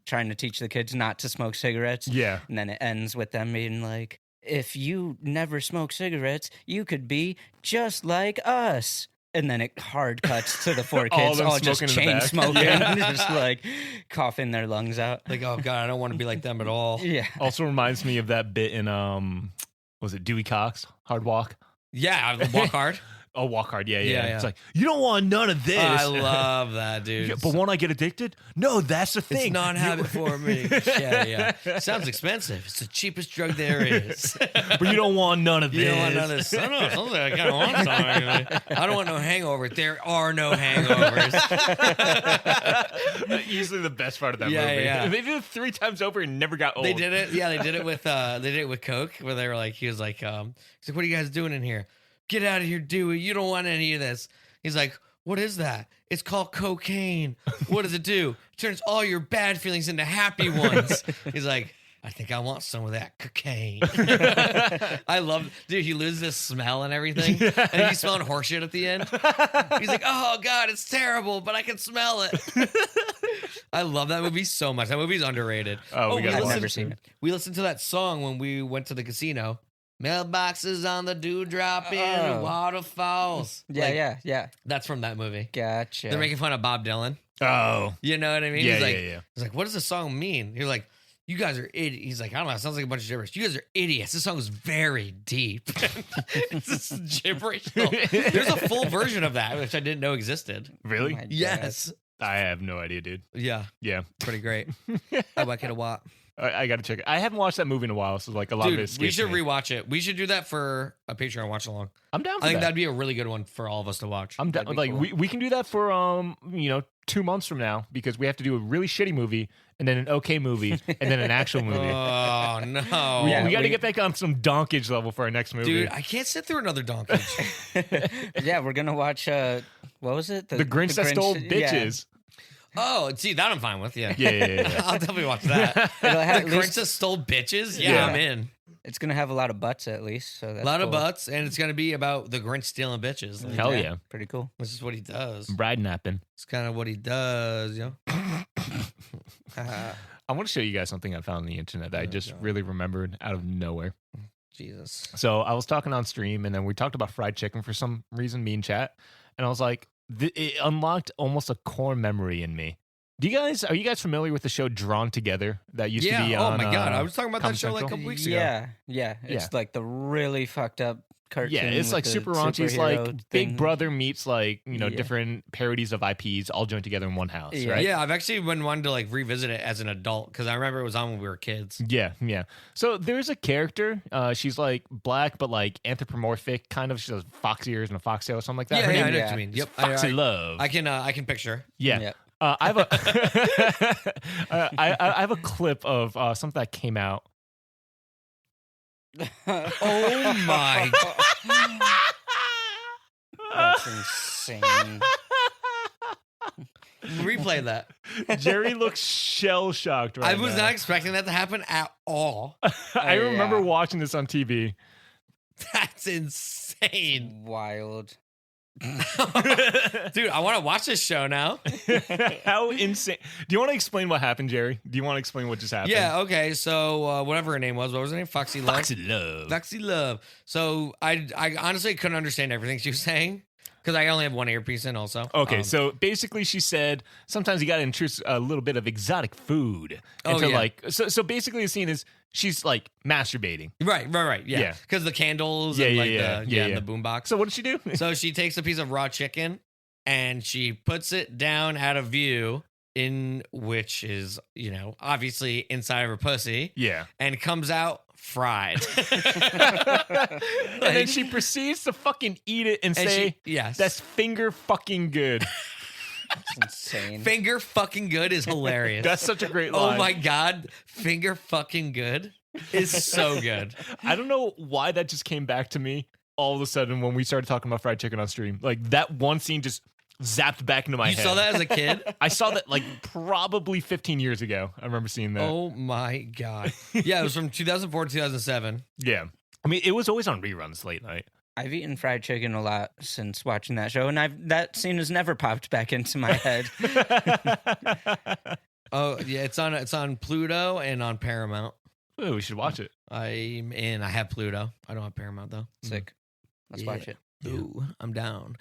trying to teach the kids not to smoke cigarettes. yeah. And then it ends with them being like, if you never smoke cigarettes, you could be just like us. And then it hard cuts to the 4 All kids them all just smoking in the chain back. smoking, Yeah. just like coughing their lungs out. Like, oh god, I don't want to be like them at all. Yeah. Also reminds me of that bit in was it Dewey Cox? Hard Walk? Yeah, walk hard. Oh, Walk Hard. Yeah. Yeah. It's like, you don't want none of this. I love that, dude. Yeah, but won't I get addicted? No, that's the thing. It's non-habit for me. Yeah. Sounds expensive. It's the cheapest drug there is. But you don't want none of this. You don't want none of this. I don't know. Sounds like I kind of want some. Actually. I don't want no hangover. There are no hangovers. Easily the best part of that Yeah, movie. yeah. They did it 3 times over and never got old. They did it. Yeah, they did it with Coke, where they were like, he was like, he's like, what are you guys doing in here? Get out of here, Dewey. You don't want any of this. He's like, what is that? It's called cocaine. What does it do? It turns all your bad feelings into happy ones. He's like, I think I want some of that cocaine. I love, dude, he loses his smell and everything. And he's smelling horseshit at the end. He's like, oh, God, it's terrible, but I can smell it. I love that movie so much. That movie's underrated. Oh, we gotta I've watch never it. seen it. We listened to that song when we went to the casino. Mailboxes on the dewdrop in the Oh. waterfalls. Yeah, Like, yeah. That's from that movie. Gotcha. They're making fun of Bob Dylan. Oh. You know what I mean? Yeah, he's like, yeah. He's like, what does the song mean? You're like, you guys are idiots. He's like, I don't know. It sounds like a bunch of gibberish. You guys are idiots. This song is very deep. It's just gibberish. There's a full version of that, which I didn't know existed. Really? My Yes. I have no idea, dude. Yeah, Yeah. pretty great. I like it a lot. I got to check it. I haven't watched that movie in a while, so like a lot of it Dude, we escapes should me. rewatch it. We should do that for a Patreon watch along. I'm down for I think that. that'd be a really good one for all of us to watch. I'm down. That'd be Like cool. we can do that for 2 months from now because we have to do a really shitty movie and then an okay movie and then an actual movie. Oh no! we got to get back on some donkage level for our next movie. Dude, I can't sit through another donkey. Yeah, we're gonna watch. What was it? the Grinch that stole bitches. Oh, see, that I'm fine with. Yeah, Yeah. I'll definitely watch that. It'll have The at Grinch least- that stole bitches. Yeah, Yeah. I'm in. It's gonna have a lot of butts at least. So that's A lot of cool. butts, and it's gonna be about the Grinch stealing bitches. Like, Hell yeah. Pretty cool. This is what he does. Bride napping. It's kind of what he does, you know. I want to show you guys something I found on the internet that I just God. really remembered out of nowhere. Jesus. So I was talking on stream, and then we talked about fried chicken for some reason, me and chat, and I was like, it unlocked almost a core memory in me. Are you guys familiar with the show Drawn Together that used to be Oh on? my god, I was talking about Comedy that show like a Central? couple weeks ago. Yeah. It's Yeah. like the really fucked up cartoon. Yeah, it's with like the super raunchy. It's superhero like Big thing. Brother meets like Yeah. different parodies of IPs all joined together in one house, Yeah. right? Yeah, I've actually been wanting to like revisit it as an adult because I remember it was on when we were kids. Yeah. So there's a character. She's like black, but like anthropomorphic, kind of. She has fox ears and a foxtail or something like that. Yeah, Her I name know yeah. what you mean. is Yep, Foxy Love. I can picture. yeah. Yeah. I have a I have a clip of something that came out. Oh my! That's insane. Replay that. Jerry looks shell shocked right I was now. not expecting that to happen at all. I remember Yeah. watching this on TV. That's insane, Wild. dude. I want to watch this show now. How insane! Do you want to explain what happened, Jerry? Do you want to explain what just happened? Yeah. Okay. So whatever her name was, what was her name? Foxy Love. Foxy Love. Foxy Love. So I honestly couldn't understand everything she was saying because I only have one earpiece in. Also. Okay, so basically, she said sometimes you got to introduce a little bit of exotic food into yeah. like. So basically, the scene is she's like masturbating. Right. Yeah. Yeah. Because the candles Yeah, and yeah, like yeah, the yeah, and yeah. the boombox. So what did she do? So she takes a piece of raw chicken and she puts it down out of view, in which is, obviously inside of her pussy, Yeah. and comes out fried. And then she proceeds to fucking eat it and say, yes. "That's finger fucking good." That's insane. Finger fucking good is hilarious. That's such a great Oh line. my God. Finger fucking good is so good. I don't know why that just came back to me all of a sudden when we started talking about fried chicken on stream. Like that one scene just zapped back into my You head. saw that as a kid? I saw that like probably 15 years ago. I remember seeing that. Oh my God. Yeah, it was from 2004 to 2007. Yeah. I mean, it was always on reruns late night. I've eaten fried chicken a lot since watching that show, and that scene has never popped back into my head. Oh, yeah, it's on Pluto and on Paramount. Ooh, we should watch it. I'm in. I have Pluto. I don't have Paramount though. Sick. Let's Yeah. watch it. Ooh, I'm down.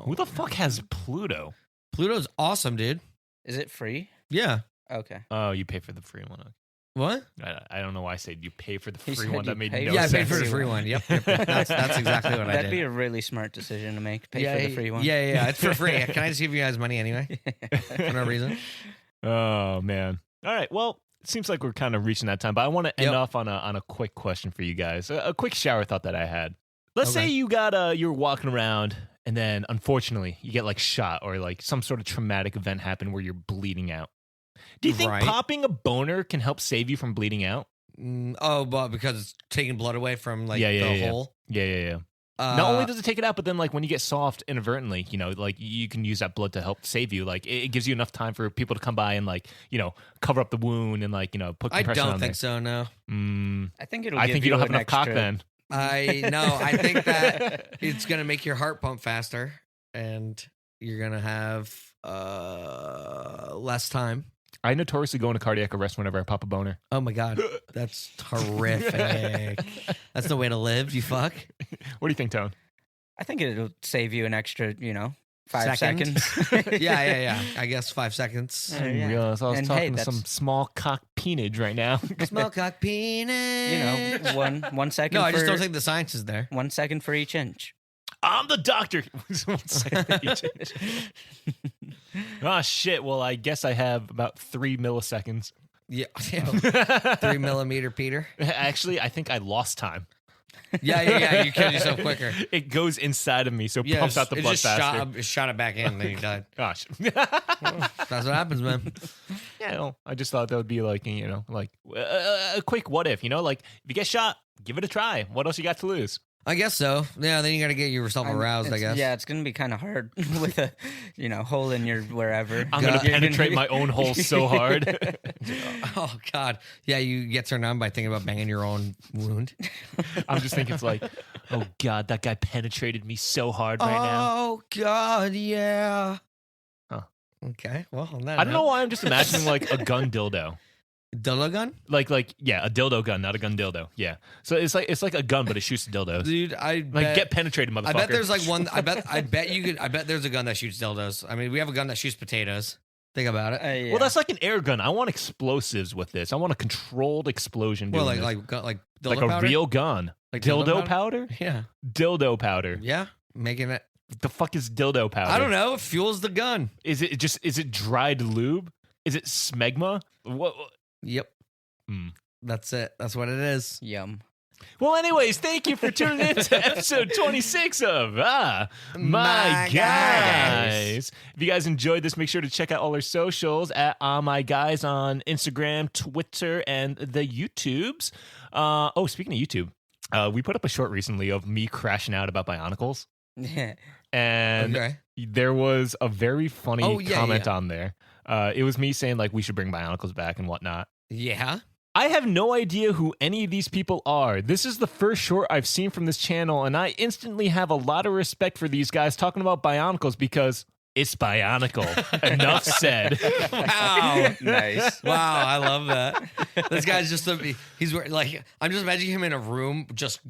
Who the fuck has Pluto? Pluto's awesome, dude. Is it free? Yeah. Okay. Oh, you pay for the free one. What? I don't know why I said you pay for the He free said one. you That made pay no for Yeah, I sense. paid for the free one. Yep. That's exactly what I That'd did. be a really smart decision to make. Pay yeah, for the free one. Yeah. It's for free. Can I just give you guys money anyway? For no reason. Oh man. All right. Well, it seems like we're kind of reaching that time, but I want to end Yep. off on a quick question for you guys. A quick shower thought that I had. Let's Okay. say you're walking around and then unfortunately you get like shot or like some sort of traumatic event happen where you're bleeding out. Do you think Right. popping a boner can help save you from bleeding out? But because it's taking blood away from like Yeah, the yeah. hole. Yeah. Not only does it take it out, but then like when you get soft inadvertently, like you can use that blood to help save you. Like it gives you enough time for people to come by and like cover up the wound and like put I compression don't on think so. No. there. I think it'll. I give think you don't have an enough cock extra- then. I think that it's gonna make your heart pump faster, and you're gonna have less time. I notoriously go into cardiac arrest whenever I pop a boner. Oh my God, that's horrific. That's the way to live. You fuck. What do you think, Tone? I think it'll save you an extra, 5 Second? seconds. Yeah. I guess 5 seconds. Yeah. I realize I was And talking hey, to some that's- small cock peonage right now. Small cock penis. one second. No, I just for- don't think the science is there. 1 second for each inch. I'm the doctor. 1 second each. Oh, shit. Well, I guess I have about 3 milliseconds. Yeah. 3 millimeter Peter. Actually, I think I lost time. Yeah. You killed yourself quicker. It goes inside of me, so it pumps out the blood faster. Shot it back in, and then you died. Gosh. That's what happens, man. Yeah, no, I just thought that would be like, a quick what if, like if you get shot, give it a try. What else you got to lose? I guess so. Yeah, then you got to get yourself aroused, I guess. Yeah, it's going to be kind of hard with a, hole in your wherever. I'm going to penetrate my own hole so hard. Oh, God. Yeah, you get turned on by thinking about banging your own wound. I'm just thinking it's like, oh, God, that guy penetrated me so hard right now. Oh, God, yeah. Huh. Okay, well, on I don't know why I'm just imagining like a gun dildo. Dildo gun? Like yeah, a dildo gun, not a gun dildo. Yeah. So it's like a gun, but it shoots dildos. Dude, get penetrated, motherfucker. I bet there's like one. I bet there's a gun that shoots dildos. I mean, we have a gun that shoots potatoes. Think about it. Yeah. Well, that's like an air gun. I want explosives with this. I want a controlled explosion. Well, like dildo a powder? real gun. Like dildo powder? Yeah. Dildo powder. Yeah. Making it. The fuck is dildo powder? I don't know. It fuels the gun. Is it dried lube? Is it smegma? What? Yep. That's it. That's what it is. Yum. Well, anyways, thank you for tuning in to episode 26 of My Guys. If you guys enjoyed this, make sure to check out all our socials at My Guys on Instagram, Twitter, and the YouTubes. Speaking of YouTube, we put up a short recently of me crashing out about Bionicles. And there was a very funny comment on there. It was me saying, like, we should bring Bionicles back and whatnot. Yeah. I have no idea who any of these people are. This is the first short I've seen from this channel, and I instantly have a lot of respect for these guys talking about Bionicles because it's Bionicle. Enough said. Wow. Nice. Wow, I love that. This guy's just he's wearing, like, I'm just imagining him in a room just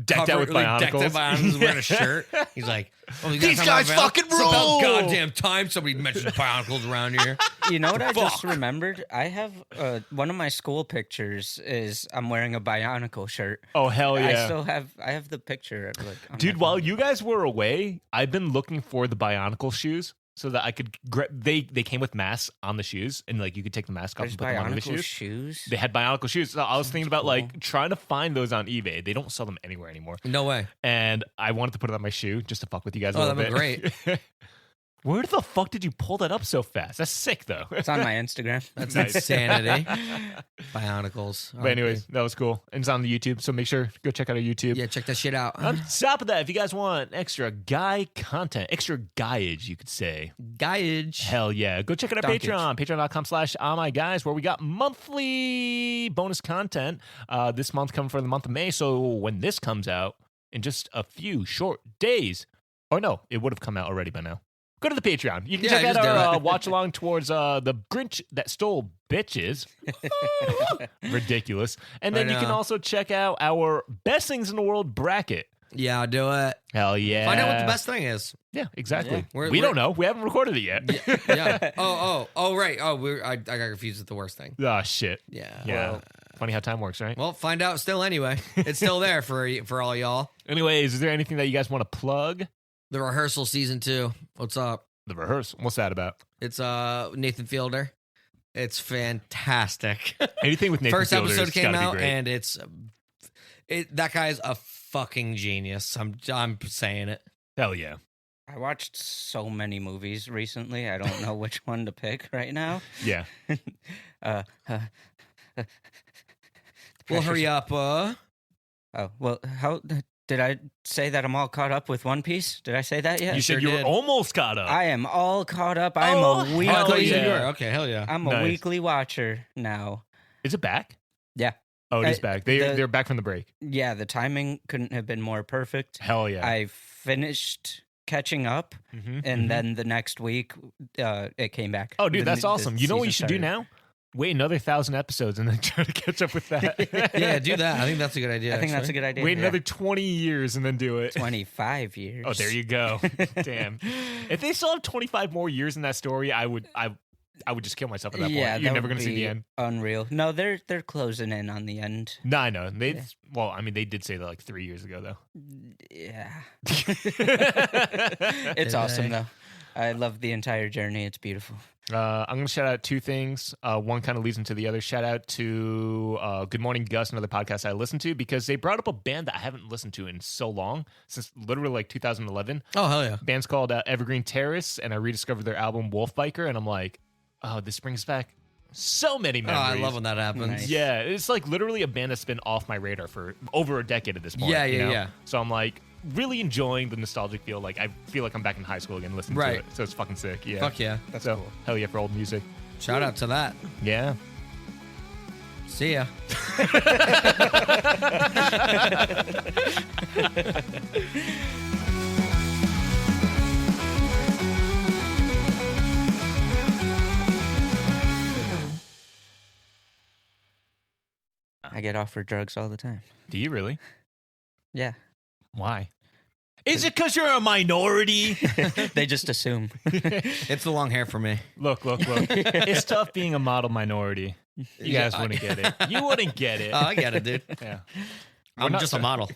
decked out with Bionicles. Decked out with Bionicles, wearing a shirt. He's like, these guys fucking rule. It's about goddamn time somebody mentions Bionicles around here. You know what I just remembered? I have one of my school pictures is I'm wearing a Bionicle shirt. Oh, hell yeah. I have the picture. Dude, while you guys were away, I've been looking for the Bionicle shoes so that I could they came with masks on the shoes, and like you could take the mask off and put them on the shoes. They had Bionicle shoes. So I was thinking about like trying to find those on eBay. They don't sell them anywhere anymore. No way. And I wanted to put it on my shoe just to fuck with you guys a little bit. Oh, that'd be great. Where the fuck did you pull that up so fast? That's sick, though. It's on my Instagram. That's insanity. Bionicles. But anyways, that was cool. And it's on the YouTube, so make sure to go check out our YouTube. Yeah, check that shit out. On top of that, if you guys want extra guy content, extra guyage, you could say. Guyage. Hell yeah. Go check out our Patreon, patreon.com/ahmyguys, where we got monthly bonus content. This month coming for the month of May, so when this comes out in just a few short days, or no, it would have come out already by now. Go to the Patreon. You can check out our watch along towards the Grinch that stole bitches. Ridiculous. And then you can also check out our best things in the world bracket. Yeah, I'll do it. Hell yeah. Find out what the best thing is. Yeah, exactly. Yeah. We don't know. We haven't recorded it yet. Yeah. Oh, right. Oh, I got confused with the worst thing. Oh, shit. Yeah. Well, funny how time works, right? Well, find out still anyway. It's still there for all y'all. Anyways, is there anything that you guys want to plug? The rehearsal season 2. What's up? The rehearsal. What's that about? It's Nathan Fielder. It's fantastic. Anything with Nathan First Fielder episode came out, great. and that guy's a fucking genius. I'm saying it. Hell yeah. I watched so many movies recently. I don't know which one to pick right now. Yeah. Well, hurry up. Oh, well, how did I say that I'm all caught up with One Piece? Did I say that yet? You said you were almost caught up. I am all caught up. I'm a weekly. Hell yeah. Okay, hell yeah. I'm a weekly watcher now. Is it back? Yeah. Oh, it is back. They're back from the break. Yeah, the timing couldn't have been more perfect. Hell yeah. I finished catching up, and then the next week, it came back. Oh, dude, that's awesome. You know what you should do now? Wait another 1,000 episodes and then try to catch up with that. Yeah, do that. I think that's a good idea. I think that's a good idea. Wait another 20 years and then do it. 25 years. Oh, there you go. Damn. If they still have 25 more years in that story, I would just kill myself at that point. You're never going to see the end. Unreal. No, they're closing in on the end. No, I know. Well, I mean, they did say that like 3 years ago, though. Yeah. It's awesome, though. I love the entire journey. It's beautiful. I'm going to shout out two things. One kind of leads into the other. Shout out to Good Morning Gus, another podcast I listened to, because they brought up a band that I haven't listened to in so long, since literally like 2011. Oh, hell yeah. Band's called Evergreen Terrace, and I rediscovered their album Wolf Biker, and I'm like, oh, this brings back so many Oh, memories. I love when that happens. Nice. Yeah, it's like literally a band that's been off my radar for over a decade at this point. Yeah, you know? yeah. So I'm like really enjoying the nostalgic feel. Like I feel like I'm back in high school again listening Right. to it. So it's fucking sick. Yeah. Fuck yeah. That's so cool. hell yeah for old music. Shout out to that. Yeah. See ya. I get offered drugs all the time. Do you really? Yeah. Why? Is it because you're a minority? They just assume. It's the long hair for me. Look. It's tough being a model minority. You guys Yeah, wouldn't get it. You wouldn't get it. Oh, I get it, dude. Yeah. I'm not just a so- model.